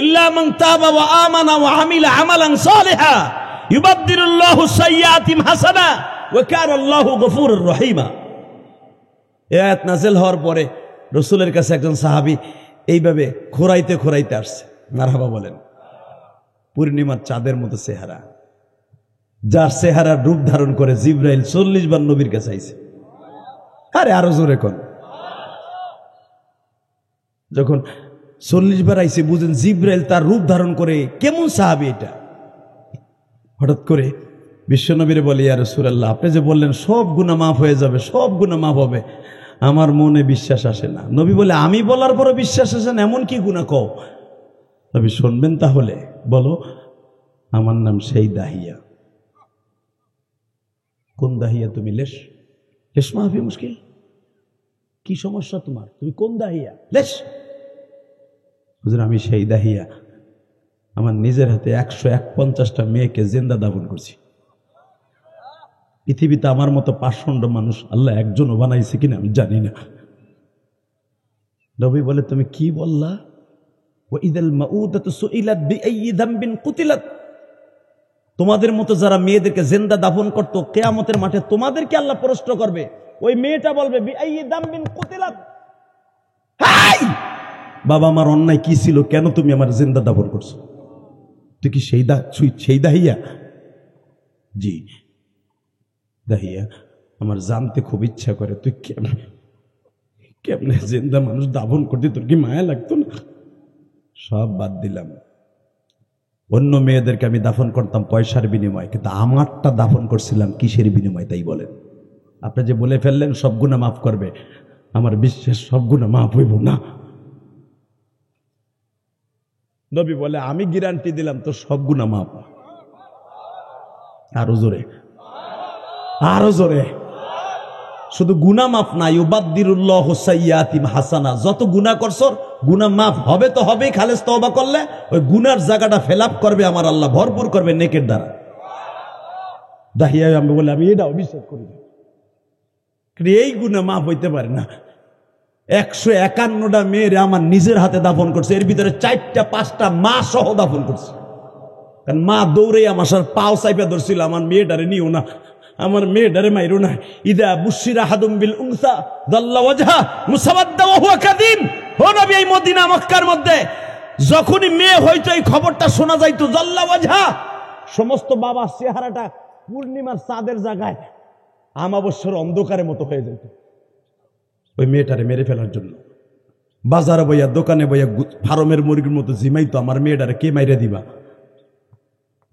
ইল্লা মান তাবা ওয়া আমানা ওয়া আমিলা আমালান সালিহা ইউবাদদিলুল্লাহু সাইয়্যাতিহিম হাসানা ওয়া কানা আল্লাহু গফুরুর রহিমা। এই আয়াত নাযিল হওয়ার পরে রাসূলের কাছে একজন সাহাবী এইভাবে খোরাইতে খোরাইতে আসছে। মারহাবা বলেন। পূর্ণিমার চাঁদের মতো চেহারা, যার চেহারার রূপ ধারণ করে জিবরাইল 40 বার নবীর কাছে আইছে। আরে আরো জোরে কোন, যখন 40 বার আইছে বুঝেন জিবরাইল তার রূপ ধারণ করে। কেমন সাহাবী এটা? হঠাৎ করে বিশ্বনবীরে বলে, ইয়া রাসূলুল্লাহ আপনি যে বললেন সব গুনাহ মাফ হয়ে যাবে, সব গুনাহ মাফ হবে, আমার মনে বিশ্বাস আসে না। নবী বলে, আমি বলার পরে বিশ্বাস আসে না, এমন কি গুনাহ কও? নবী শুনবেন তাহলে, বলো আমার নাম সেই দাহিয়া। কোন দাহিয়া তুমি? লেশ লেশ মাহফি মুশকিল, কি সমস্যা তোমার? তুমি কোন দাহিয়া? লেশ। হুজুর আমি সেই দাহিয়া, আমার নিজের হাতে 151টা মেয়েকে জিন্দা দাফন করছি। পৃথিবীতে আমার মতো পাষণ্ড মানুষ আল্লাহ একজনও বানাইছে কিনা আমি জানি না। নবী বলে, তুমি কি বললা? ওয়াইদাল মাউদাতু সুইলাত বিআইয়ি যামবিন কুতিলাত, তোমাদের মতো যারা মেয়েদেরকে জিন্দা দাফন করত, কিয়ামতের মাঠে তোমাদেরকে আল্লাহ প্রশ্ন করবে। ওই মেয়েটা বলবে, বিআইয়ি যামবিন কুতিলাত, হাই বাবা আমার অন্যায় কি ছিল, কেন তুমি আমার জিন্দা দাফন করছো? তুই কি সেই দাহিয়া? জি দাহিয়া। আমার জানতে খুব ইচ্ছা করে, তুই কেমনে জিন্দা মানুষ দাফন করতে, তোর কি মায়া লাগতো না? সব বাদ দিলাম, অন্য মেয়েদেরকে আমি দাফন করতাম পয়সার বিনিময়ে, কিন্তু আমারটা দাফন করছিলাম কিসের বিনিময়ে তাই বলেন? আপনি যে বলে ফেললেন সব গুনাহ মাফ করবে, আমার বিশ্বাস সব গুনাহ মাফ হইব না। নবী বলে, আমি গ্যারান্টি দিলাম তো সব গুনাহ মাফ। আরো জোরে, আরো জোরে। শুধু গুনাহ মাফ না, ইউবাদদিলুল্লাহু সাইয়্যাতিহিম হাসানা, যত গুনাহ করছো গুনাহ মাফ হবে তো হবেই। খালেস তওবা করলে ওই গুনার জায়গাটা ফিল আপ করবে আমার আল্লাহ, ভরপুর করবে নেকের দ্বারা। দাহিয়া আমি বলে, আমি এটাও বিশ্বাস করি না, এই গুনাহ মাফ হইতে পারে না। 151টা মেয়েরে আমার নিজের হাতে দাফন করছে, এর ভিতরে 4টা 5টা মা সহ দাফন করছে। কারণ মা দৌড়ে আমার সাথে পাও চাইপা ধরছিল, আমার মেয়েটারে নিও না, আমার মেয়েটারে মাইরো না। ইদা বুশিরা হাদুম বিল উনসা দাল্লা ওয়াজহা মুসাওয়াদ্দা ওয়া হুয়া কাযিম। ও নবী, এই মদিনা মক্কার মধ্যে যখনই মেয়ে হইতো এই খবরটা শোনা যাইতো, দাল্লা ওয়াজহা, সমস্ত বাবার চেহারাটা পূর্ণিমার চাঁদের জায়গায় আমাবস্যার অন্ধকারের মতো হয়ে যেত ওই মেয়েটারে মেরে ফেলার জন্য। বাজারে বইয়া, দোকানে বইয়া ফার্মের মুরগির মতো জিমাইতো, আমার মেয়েটারে কে মাইরে দিবা।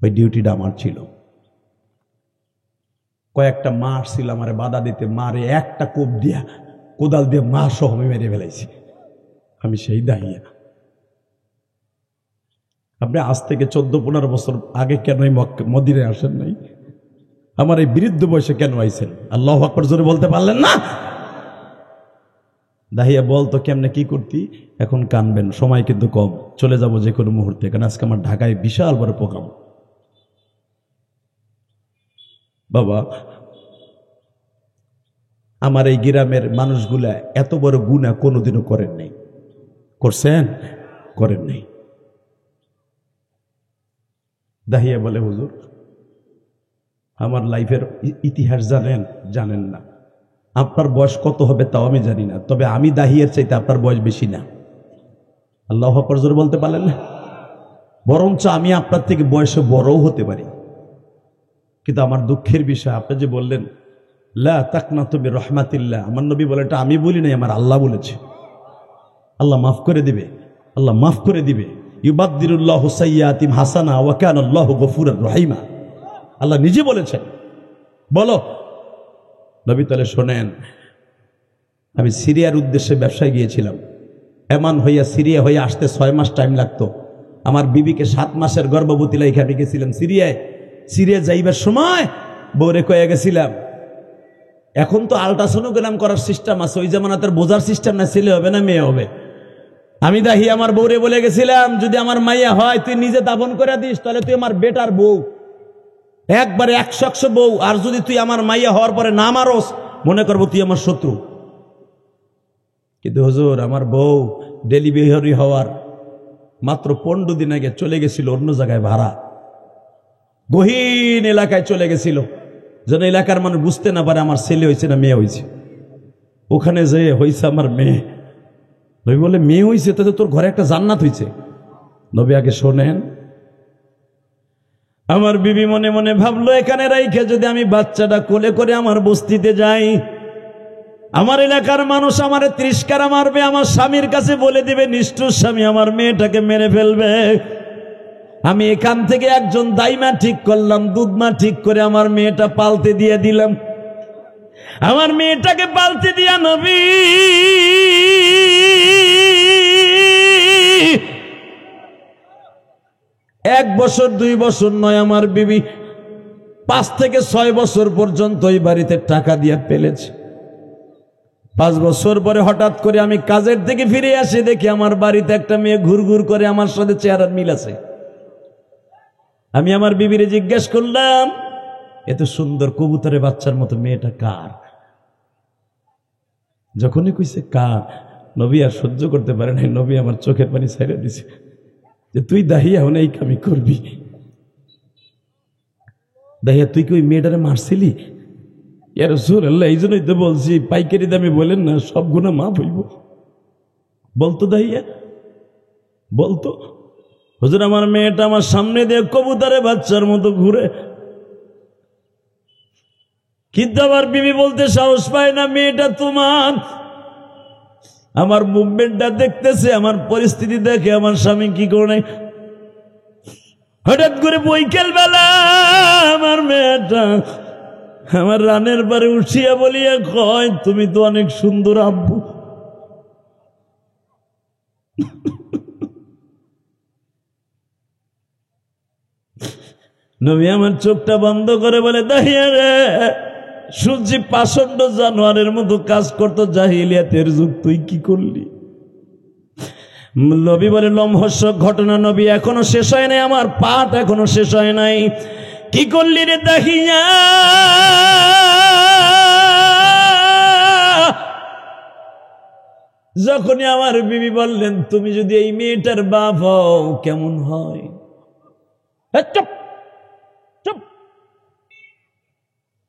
ওই ডিউটিটা আমার ছিল। কয়েকটা মাস ছিল আমারে বাধা দিতে, মারে একটা কোপ দিয়া কোদাল দিয়ে মা সহ আমি মেরে ফেলাইছি। আমি সেই দাহিয়া। আপনি আজ থেকে 14-15 বছর আগে কেন এই মদিনায় আসেন নাই? আমার এই বৃদ্ধ বয়সে কেন আইছেন? আল্লাহু আকবার জোরে বলতে পারলেন না? দাহিয়া বলতো কেমনে কি করতি। এখন কানবেন, সময় কিন্তু কম, চলে যাব যে কোনো মুহূর্তে, কারণ আজকে আমার ঢাকায় বিশাল বড় প্রোগ্রাম। বাবা, আমার এই গ্রামের মানুষগুলা এত বড় গুনাহ কোনোদিনও করেন নাই। করছেন? করেন নাই। দাহিয়া বলে, হুজুর আমার লাইফের ইতিহাস জানেন? জানেন না। আপনার বয়স কত হবে তাও আমি জানি না, তবে আমি দাহিয়ার চাইতে আপনার বয়স বেশি না। আল্লাহু আকবার জোরে বলতে পারলেন না? বরঞ্চ আমি আপনার থেকে বয়সে বড়ও হতে পারি। কিন্তু আমার দুঃখের বিষয়, আপনি যে বললেন লা তাকনাতু মির রাহমাতিল্লাহ, আমার নবী বলে এটা আমি বলি নাই, আমার আল্লাহ বলেছে। আল্লাহ মাফ করে দিবে, আল্লাহ মাফ করে দিবে। ইউবাদদিরুল্লাহু সাইয়্যাতিম হাসানা ওয়া কানা আল্লাহু গফুরার রহিমা, আল্লাহ নিজে বলেছেন। বলো নবী, তাহলে শোনেন, আমি সিরিয়ার উদ্দেশ্যে ব্যবসায় গিয়েছিলাম। এমন হইয়া সিরিয়া হইয়া আসতে 6 মাস টাইম লাগতো। আমার বিবিকে 7 মাসের গর্ভবতী লাইখা আমি গেছিলাম সিরিয়ায়। সিরিয়া যাইবার সময় বউরে কয়ে গেছিলাম, এখন তো আল্ট্রাসোনোগ্রাম করার সিস্টেম আছে, ওই জামানাতে বোঝার সিস্টেম না, ছেলে হবে না মেয়ে হবে। আমি দাহি আমার বউরে বলে গেছিলাম, যদি আমার মাইয়া হয় তুই নিজে দাফন করে দিস, তাহলে তুই আমার বেটার বউ, একবারে 100 বউ। আর যদি তুই আমার মাইয়া হওয়ার পরে না মারস, মনে করবো তুই আমার শত্রু। কিন্তু হুজুর, আমার বউ ডেলিভারি হওয়ার মাত্র 15 দিন আগে চলে গেছিল অন্য জায়গায় ভাড়া, গহীন এলাকায় চলে গেছিল, যেন এলাকার মানুষ বুঝতে না পারে আমার ছেলে হয়েছে না মেয়ে হয়েছে। ওখানে যে হয়েছে আমার মেয়ে। নবী বলে, মেয়ে হয়েছে তো তোর ঘরে একটা জান্নাত হয়েছে। নবী আগে শোনেন, আমার বিবি মনে মনে ভাবলো, এখানে রাইখে যদি আমি বাচ্চাটা কোলে করে আমার বস্তিতে যাই, আমার এলাকার মানুষ আমারে তিরস্কার মারবে, আমার স্বামীর কাছে বলে দিবে নিষ্ঠুর স্বামী আমার মেয়েটাকে মেরে ফেলবে। আমি এখান থেকে একজন দাইমা ঠিক করলাম, দুধমা ঠিক করে আমার মেয়েটা পালতে দিয়ে দিলাম। আমার মেয়েটাকে পালতে দিয়া নবী 1 বছর 2 বছর নয়, আমার বিবি 5 থেকে 6 বছর পর্যন্ত এই বাড়িতে টাকা দিয়ে পেলেছে। 5 বছর পরে হঠাৎ করে আমি কাজের থেকে ফিরে আসি, দেখি আমার বাড়িতে একটা মেয়ে ঘুরঘুর করে, আমার সাথে চেহারার মিল আছে। আমি আমার বিবিরে জিজ্ঞেস করলাম, এত সুন্দর কবুতরের বাচ্চার মতো মেয়েটা কার? যখনই কইছে কার, নবী আর সহ্য করতে পারে নাই। নবী আমার চোখের পানি ছেড়ে দিছে, যে তুই দাহিয়া হন এই কামি করবি। দাহিয়া, তুই কি ওই মেয়েটারে মারছিলি? ইয়া রাসূলুল্লাহ, এই জন্যই তো বলছি পাইকারি দামে বলেন না, সব গুনাহ মাফ হইব। বলতো দাহিয়া, বলতো, হুজুর আমার মেয়েটা আমার সামনে দিয়ে কবুতরের বাচ্চার মতো ঘুরে, কিন্তু আমার বিবি বলতে সাহস পায় না, মেয়েটা তোমার। আমার মুভমেন্টটা দেখতেছে, আমার পরিস্থিতি দেখে আমার স্বামী কি করে, হঠাৎ করে বৈকাল বেলা আমার মেয়েটা আমার রানের পারে উঠিয়া বলিয়া কয়, তুমি তো অনেক সুন্দর আব্বু। নবী আমার চোখটা বন্ধ করে বলে, দাহিয়া রে, সূর্যি পাষণ্ড জানোয়ারের মতো কাজ করতো জাহিলিয়াতের যুগ, তুই কি করলি? নবী বলে, লম্হস্য ঘটনা নবী, এখনো শেষ হয় নাই, আমার পাঠ এখনো শেষ হয় নাই। কি করলি রে দাহিয়া? যখনই আমার বিবি বললেন, তুমি যদি এই মেয়েটার বাপ হও কেমন হয়? চুপ চুপ,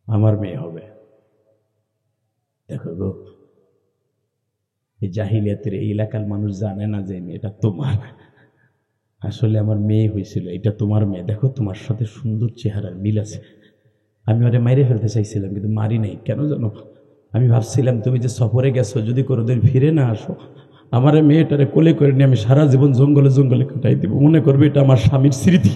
আমার মেয়ে হবে। দেখো গো, এই জাহিলিয়াতের এই এলাকার মানুষ জানে না যে মেয়েটা তোমার, আসলে আমার মেয়ে হয়েছিল, এটা তোমার মেয়ে। দেখো তোমার সাথে সুন্দর চেহারার মিল আছে। আমি ওরে মাইরে ফেলতে চাইছিলাম, কিন্তু মারি নাই। কেন জানো? আমি ভাবছিলাম তুমি যে সফরে গেছো, যদি কোনোদিন ফিরে না আসো, আমার মেয়েটারে কোলে করে নিয়ে আমি সারা জীবন জঙ্গলে জঙ্গলে কাটাই দিব, মনে করবে এটা আমার স্বামীর স্মৃতি।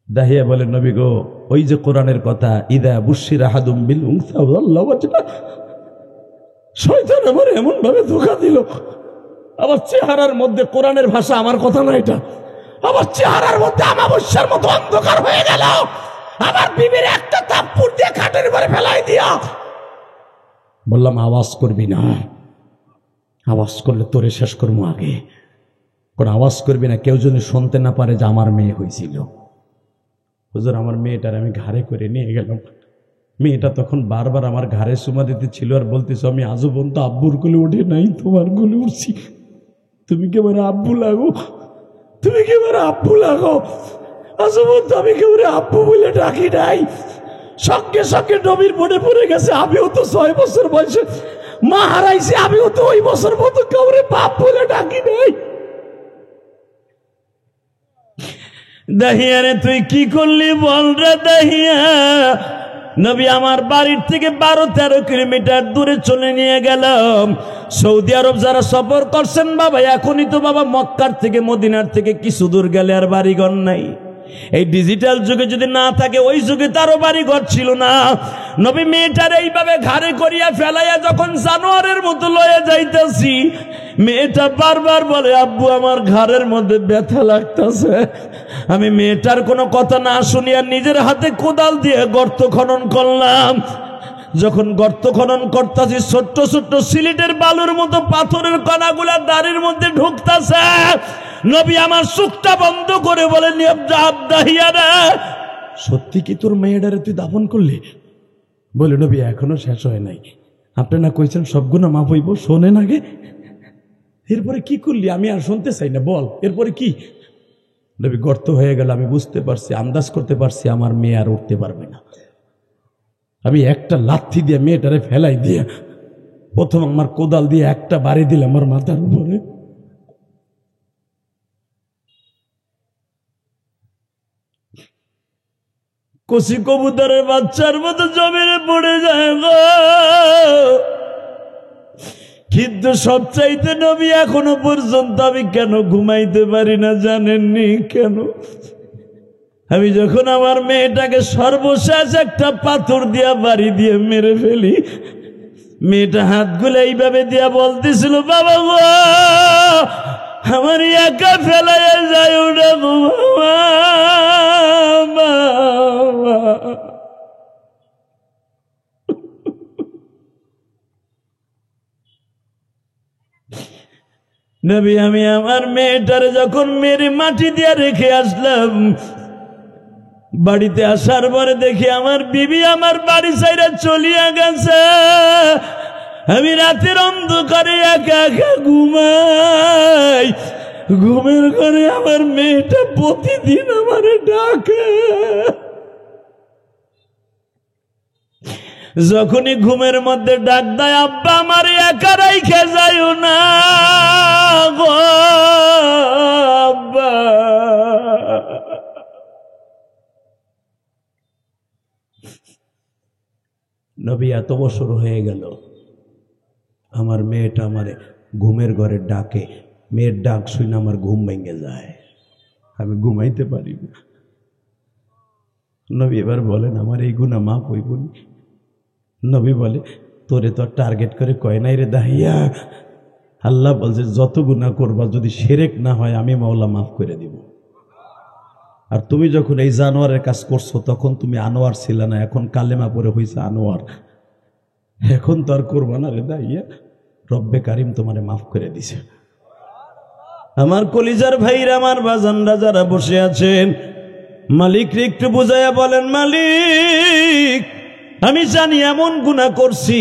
দাহিয়া বলে, নবী গো, ওই যে কোরআনের কথা, ইদা বুশিরা আহাদুম বিল উনসা ওয়াল্লাহু ওয়াজহা, শয়তান আমার এমন ভাবে ধোঁকা দিল, আমার চেহারার মধ্যে কোরআনের ভাষা, আমার কথা না এটা, আমার চেহারার মধ্যে আমাবস্যার মতো অন্ধকার হয়ে গেল। আমার বিবির একটা থাপ্পড় দিয়ে খাটের উপরে ফেলাই দিয়া বললাম, আওয়াজ করবি না, আওয়াজ করলে তোরে শেষ করবো আগে, কোন আওয়াজ করবি না, কেউ যদি শুনতে না পারে যে আমার মেয়ে হয়েছিল। হুজুর, আমার মেয়েটার আমি ঘাড়ে করে নিয়ে গেলাম। মেয়েটা তখন বারবার আমার ঘাড়ে চুমা দিতে ছিল আর বলতেছ, আমি আজও পর্যন্ত আব্বুর কোলে উঠে নাই, তোমার কোলে উঠছি, তুমি কেবারে আব্বু লাগো, তুমি কেবারে আব্বু লাগো। আজও পর্যন্ত আমি কেবারে আব্বু বলে ডাকি নাই। সঙ্গে সঙ্গে নবীর মনে পড়ে গেছে, আমিও তো 6 বছর বয়সে মা হারাইছি, আমিও তো ওই বছর মতো কাউরে বাপ বলে ডাকি নাই। দাহিয়া রে, তুই কি করলি বল রে দাহিয়া। নবী আমার বাড়ির থেকে 12-13 কিলোমিটার দূরে চলে নিয়ে গেলাম। সৌদি আরব যারা সফর করছেন বাবা, এখনই তো বাবা মক্কার থেকে মদিনার থেকে কিছু দূর গেলে আর বাড়িঘর নাই। এই ডিজিটাল যুগে যদি না থাকে, ওই যুগে তারও বাড়িঘর ছিল না। নবী মেয়েটার এইভাবে ঘাড়ে করিয়া ফেলাইয়া যখন জানোয়ারের মতো লয়ে যাইতেছি, মেয়েটা বারবার বলে, আব্বু আমার ঘাড়ের মধ্যে ব্যথা লাগতেছে। আমি মেয়েটার কোনো কথা না শুনিয়া নিজের হাতে কোদাল দিয়ে গর্ত খনন করলাম। যখন গর্ত খনন করতেছি, ছোট্ট ছোট্ট সিলেটের বালুর মতো পাথরের কণাগুলা দাড়ির মধ্যে ঢুকতেছে। নবী আমার চোখটা বন্ধ করে বলেন, দাহিয়া রে, সত্যি কি তোর মেয়েটারে তুই দাফন করলি? বলে, নবী এখনো শেষ হয় নাই, আপনি না কইছেন সব গুনাহ মাফ হইব, শোনেন আগে। এরপরে কি করলি? আমি আর শুনতে চাই না, বল এরপরে কি? নবী, গর্ত হয়ে গেল, আমি বুঝতে পারছি, আন্দাজ করতে পারছি আমার মেয়ে আর উঠতে পারবে না। আমি একটা লাথি দিয়ে মেয়েটারে ফেলাই দিয়ে প্রথম আমার কোদাল দিয়ে একটা বাড়ি দিলাম আমার মাথার উপরে। কচি কবুতরের বাচ্চার মতো জমিনে পড়ে যায় গো। কিন্তু সবচাইতে নবী এখনো পর্যন্ত আমি কেন ঘুমাইতে পারি না জানেননি কেন? আমি যখন আমার মেয়েটাকে সর্বশেষ একটা পাথর দিয়া বাড়ি দিয়ে মেরে ফেলি, মেয়েটা হাতগুলো এইভাবে দিয়া বলতেছিল, বাবা গো, আমার একা ফেলাইয়া যায় ওটা গো বাবা। নবী, আমি আমার মেয়েটারে যখন মেরে মাটি দিয়ে রেখে আসলাম, বাড়িতে আসার পরে দেখি আমার বিবি আমার বাড়ি ছাইরা চলিয়া গেছে। আমি রাতের অন্ধকারে একা একা ঘুমাই। ঘুমের ঘরে আমার মেয়েটা প্রতিদিন আমারে ডাকে। যখনই ঘুমের মধ্যে ডাক দেয়, আব্বা আমার একা রাইখা যাইও না গো আব্বা। নবী, এত বছর হয়ে গেল আমার মেয়েটা আমারে ঘুমের ঘরে ডাকে, মেয়ের ডাক শুনে আমার ঘুম ভেঙে যায়, আমি ঘুমাইতে পারি না। নবী এবার বলেন, আমার এই গুনাহ মাফ হইব না? নবী বলে, তোরে তো টার্গেট করে কয় নাই রে দাহিয়া, আল্লাহ বলছে যত গুনাহ করবা যদি শিরক না হয় আমি মাওলা মাফ করে দিব। আর তুমি যখন এই জানোয়ারের কাজ করছো তখন তুমি আনোয়ার ছিল না, এখন কালেমা পড়ে হইছে আনোয়ার, এখন তো আর করবা না রে দাহিয়া, রব্বে কারিম তোমারে মাফ করে দিছে। আমার কলিজার ভাইরা, আমার বাজানরা যারা বসে আছেন, মালিকরে একটু বুঝাইয়া বলেন, মালিক আমি জানি এমন গুনাহ করছি,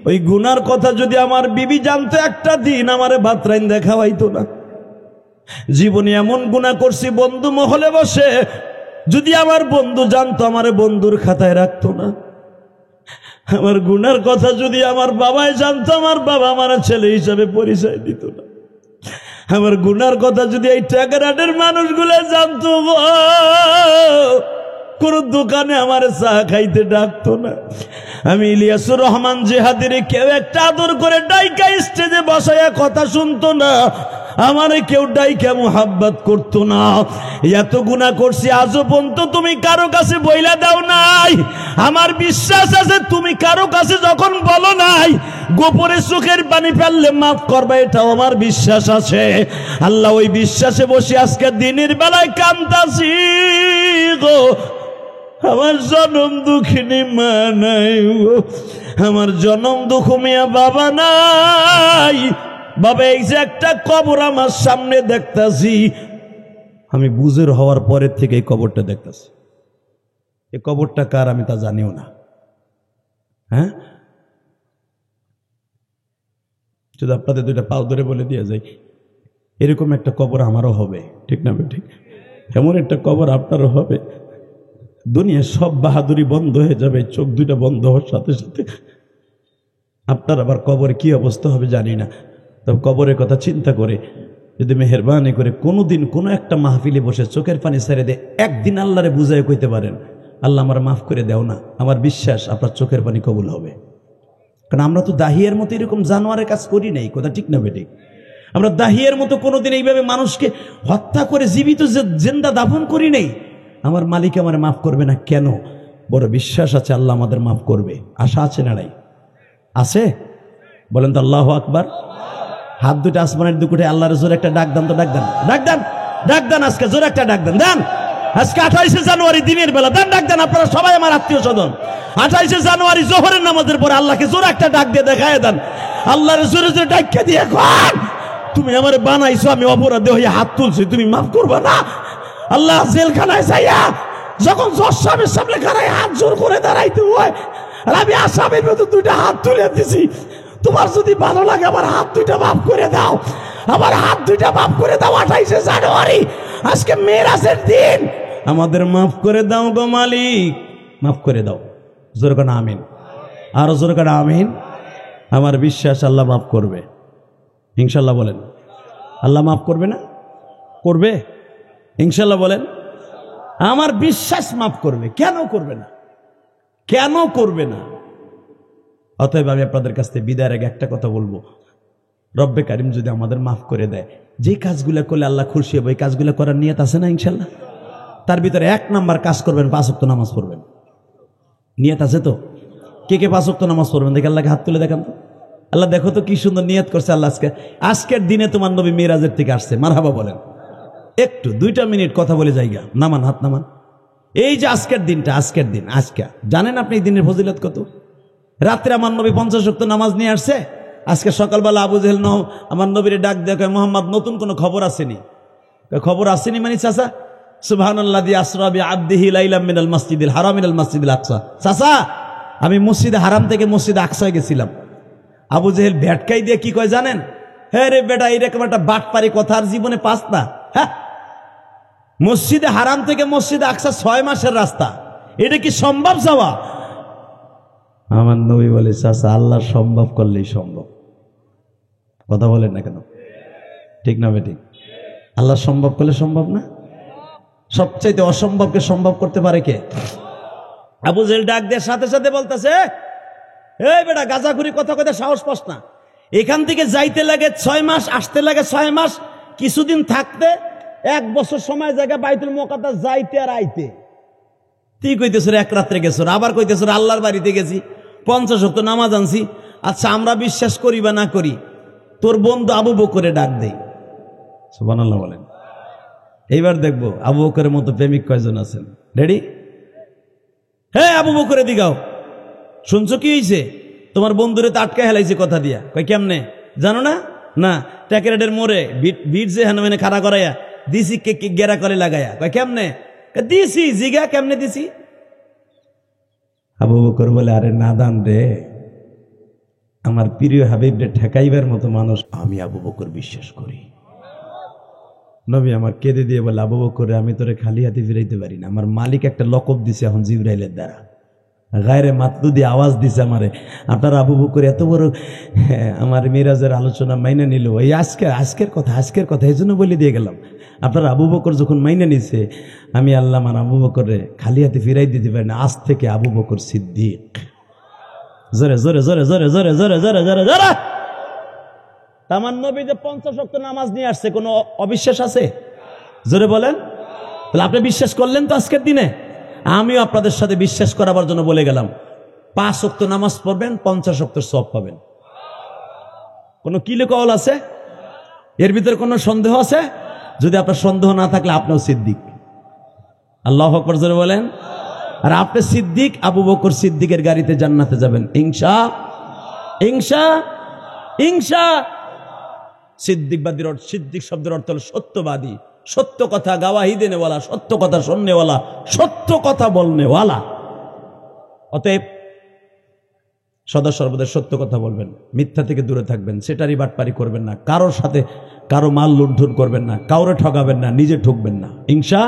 ওই গুনার কথা যদি আমার বিবি জানতো একটা দিন আমারে ভাত রাইন্দা খাওয়াইতো না। জীবনে এমন গুনাহ করছি, বন্ধু মহলে বসে যদি আমার বন্ধু জানতো আমার বন্ধুর খাতায় রাখতো না। আমার গুনার কথা যদি আমার বাবাই জানতো আমার বাবা আমার ছেলে হিসাবে পরিচয় দিত না। আমার গুনার কথা যদি এই টাকারাটের মানুষগুলো জানতো কোন দোকানে আমার চা খাইতে ডাকতো না। আমি ইলিয়াসুর রহমান জিহাদিরে কেউ একটা আদর করে ডাইকা স্টেজে বসাইয়া কথা শুনতো না, আমারে কেউ ডাইকা মুহাব্বত করতো না। এত গুনাহ করছি আজও পর্যন্ত তুমি কারো কাছে বইলা দাও নাই। আমার বিশ্বাস আছে তুমি কারো কাছে যখন বলো নাই গোপনে চোখের পানি ফেললে মাফ করবে, এটাও আমার বিশ্বাস আছে। আল্লাহ ওই বিশ্বাসে বসে আজকে দিনের বেলায় কান্দাছি গো। আমার জনম দুঃখিনী মা নাই, আমার জনম দুঃখ মিয়া বাবা নাই। বাবা এই যে একটা কবর আমার সামনে দেখতাছি, আমি বুঝের হওয়ার পরের থেকে এই কবরটা দেখতাছি। এই কবরটা কার আমি তা জানিও না। হ্যাঁ, যদি আপনাদের দুইটা পাও ধরে বলে দিয়ে যাই এরকম একটা কবর আমারও হবে, ঠিক না ঠিক? এমন একটা কবর আপনারও হবে। দুনিয়া সব বাহাদুরি বন্ধ হয়ে যাবে, চোখ দুইটা বন্ধ হওয়ার সাথে সাথে আপনার আবার কবরে কি অবস্থা হবে জানি না। তবে কবরের কথা চিন্তা করে যদি মেহেরবানি করে কোনোদিন কোনো একটা মাহফিলে বসে চোখের পানি ছেড়ে দিয়ে একদিন আল্লাহরে বুঝাই কইতে পারেন, আল্লাহ আমার মাফ করে দেও না, আমার বিশ্বাস আপনার চোখের পানি কবুল হবে। কারণ আমরা তো দাহিয়ার মতো এরকম জানোয়ারের কাজ করি নাই, কথা ঠিক না বেঠিক? আমরা দাহিয়ার মতো কোনোদিন এইভাবে মানুষকে হত্যা করে জীবিত জিন্দা দাফন করি নাই। আমার মালিক আমার মাফ করবে না কেন? বড় বিশ্বাস আছে আল্লাহ আমাদের মাফ করবে। আশা আছে না নাই? আছে? বলেন তো আল্লাহু আকবার। হাত দুটো আসমানের দুকুটে আল্লাহর জোরে একটা ডাক দেন তো, ডাক দেন, ডাক দেন, ডাক দেন, আজকে জোরে একটা ডাক দেন, দেন। আজকে 28শে জানুয়ারি দিনের বেলা দেন, ডাক দেন। আপনারা সবাই আমার আত্মীয় স্বজন 28শে জানুয়ারি জোহরের নামাজের পরে আল্লাহকে জোরে একটা ডাক দিয়ে দেখায় দেন। আল্লাহর জোরে জোরে ডাককে দিয়ে কন, তুমি আমারে বানাইছো, আমি অপরাধী হয়ে হাত তুলছি, তুমি মাফ করবা না? আল্লাহ জেলখানায় যাইয়া যখন জজ সাহেবের সামনে খাড়ায় হাত জোর করে দাঁড়াইতে হয়, আর আমি আসামের মতো দুইটা হাত তুলে দিছি, তোমার যদি ভালো লাগে আমার হাত দুইটা মাফ করে দাও, আমার হাত দুইটা মাফ করে দাও। 28শে জানুয়ারি আজকে মেরাজের দিন, আমাদের মাফ করে দাও গো মালিক, মাফ করে দাও। জোরে কানা আমিন, আরো জোরে কানা আমিন। আমার বিশ্বাস আল্লাহ মাফ করবে ইনশাল্লাহ। বলেন আল্লাহ মাফ করবে না? করবে ইনশাল্লাহ। বলেন আমার বিশ্বাস মাফ করবে। কেন করবে না? কেন করবে না? অতএব আমি আপনাদের কাছ থেকে বিদায়ের আগে একটা কথা বলবো, রব্বে কারিম যদি আমাদের মাফ করে দেয়, যে কাজগুলো করলে আল্লাহ খুশি হবে এই কাজগুলো করার নিয়ত আছে না ইনশাল্লাহ? তার ভিতরে 1 নাম্বার কাজ করবেন, 5 ওয়াক্ত নামাজ পড়বেন। নিয়ত আছে তো? কে কে 5 ওয়াক্ত নামাজ পড়বেন দেখে আল্লাহকে হাত তুলে দেখান তো। আল্লাহ দেখো তো কি সুন্দর নিয়ত করছে আল্লাহ। আজকের দিনে তোমার নবী মিরাজের থেকে আসছে, মারহাবা বলেন। একটু 2টা মিনিট কথা বলে যাইগা, নামান, হাত নামান। এই যে আজকের দিনটা, আজকের দিন, আজকে জানেন আপনি এই দিনের ফজিলত কত? রাত্রে আমার নবী 50 ওয়াক্ত নামাজ নিয়ে আসছে। আজকে সকালবেলা আবু জেহেল আমার নবীর ডাক দেখে, মোহাম্মদ নতুন কোনো খবর আসেনি? খবর আসেনি মানে চাচা, সুবহানাল্লাযী আসরা বিআবদিহি লাইলাম মিনাল মাসজিদিল হারাম ইলাল মাসজিদিল আকসা। চাচা আমি মসজিদে হারাম থেকে মসজিদে আকসায় গেছিলাম। আবু জেহেল ভেটকাই দিয়ে কি কয় জানেন? হ্যাঁ রে বেটা, এরকম একটা বাটপারি কথা আর জীবনে পাস না। হ্যাঁ, মসজিদে হারাম থেকে মসজিদে আকসা 6 মাসের রাস্তা, এটা কি সম্ভব যাওয়া? আমার নবী বলে, চাচা আল্লাহ সম্ভব করলেই সম্ভব। কথা বলেন না কেন? ঠিক না বেঠিক? আল্লাহ সম্ভব করলে সম্ভব না? সবচাইতে অসম্ভবকে সম্ভব করতে পারে কে? আবু জেহেল ডাক দেওয়ার সাথে সাথে বলতেছে, এই বেটা গাঁজাখুরি কথা কথা সাহস পাস না? এখান থেকে যাইতে লাগে 6 মাস, আসতে লাগে 6 মাস, কিছুদিন থাকতে 1 বছর সময় জায়গা বাইতুল মুকাদ্দাস যাইতে আর আইতে। তুই কইতেছ 1 রাত্রে গেছ, আবার কইতেছ আল্লাহর বাড়িতে গেছি, 50 ওয়াক্ত নামাজ আনছি। আচ্ছা আমরা বিশ্বাস করি বা না করি, তোর বন্ধু আবু বকরে ডাক দেই। সুবহানাল্লাহ বলেন। এইবার দেখবো আবু বকরের মতো প্রেমিক কয়জন আছেন। রেডি? হ্যাঁ আবু বকরে দিগাও, শুনছো কি হয়েছে? তোমার বন্ধুরে তো আটকে হেলাইছে কথা দিয়া। কয় কেমনে জানো না? না, ট্যাকেরেটের মোড়ে বিট যে হানুমানে খাড়া করাইয়া দিছি, গেরা করে লাগাইয়া। কয় কেমনে? দিছি। জিগা কেমনে দিছি? আবু বকর বলে, আরে নাদান রে, আমার প্রিয় হাবিব রে ঠেকাইবার মতো মানুষ আমি আবু বকর বিশ্বাস করি। নবী আমার কেঁদে দিয়ে বলে, আবু বকর আমি তোরে খালি হাতে ফিরাইতে পারি না, আমার মালিক একটা লকব দিছে এখন জিবরাইলের দ্বারা, গায়রে মাতলুদি আওয়াজ দিছে আমারে। আপনার আবু বকর এত বড় আমার মিরাজের আলোচনা মাইনা নিল, এই আজকের কথা এই জন্য বলে দিয়ে গেলাম। আপনার আবু বকর যখন মাইনা নিছে, আমি আল্লাহ আমার আবু বকরে খালি হাতে ফিরাই দিতে পারি না, আজ থেকে আবু বকর সিদ্দিক। জোরে জোরে জোরে জোরে জোরে জোরে জোরে জোরে জোরে। আমার নবী যে 50 ওয়াক্ত নামাজ নিয়ে আসছে, কোনো অবিশ্বাস আছে? জোরে বলেন। তাহলে আপনি বিশ্বাস করলেন তো আজকের দিনে? আমিও আপনাদের সাথে বিশ্বাস করাবার জন্য বলে গেলাম, 5 ওয়াক্ত নামাজ পড়বেন, 50 ওয়াক্তের সওয়াব পাবেন। কোনো কিলে কওয়াল আছে? এর ভিতরে কোনো সন্দেহ আছে? যদি আপনার সন্দেহ না থাকলে আপনিও সিদ্দিক। আল্লাহু আকবার জোরে বলেন। আর আপনি সিদ্দিক, আবু বকর সিদ্দিকের গাড়িতে জান্নাতে যাবেন ইনশা। সিদ্দিক শব্দের অর্থ হল সত্যবাদী, সত্য কথা গাওয়াহি দেনেওয়ালা, সত্য কথা শুননেওয়ালা, সত্য কথা বলনেওয়ালা। অতএব সদা সর্বদা সত্য কথা বলবেন, মিথ্যা থেকে দূরে থাকবেন, সেটারই বাটপারি করবেন না, কারোর সাথে কারো মাল লুণ্ঠন করবেন না, কাউরে ঠকাবেন না, নিজে ঠকবেন না। ইনশা।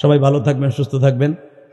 সবাই ভালো থাকবেন, সুস্থ থাকবেন।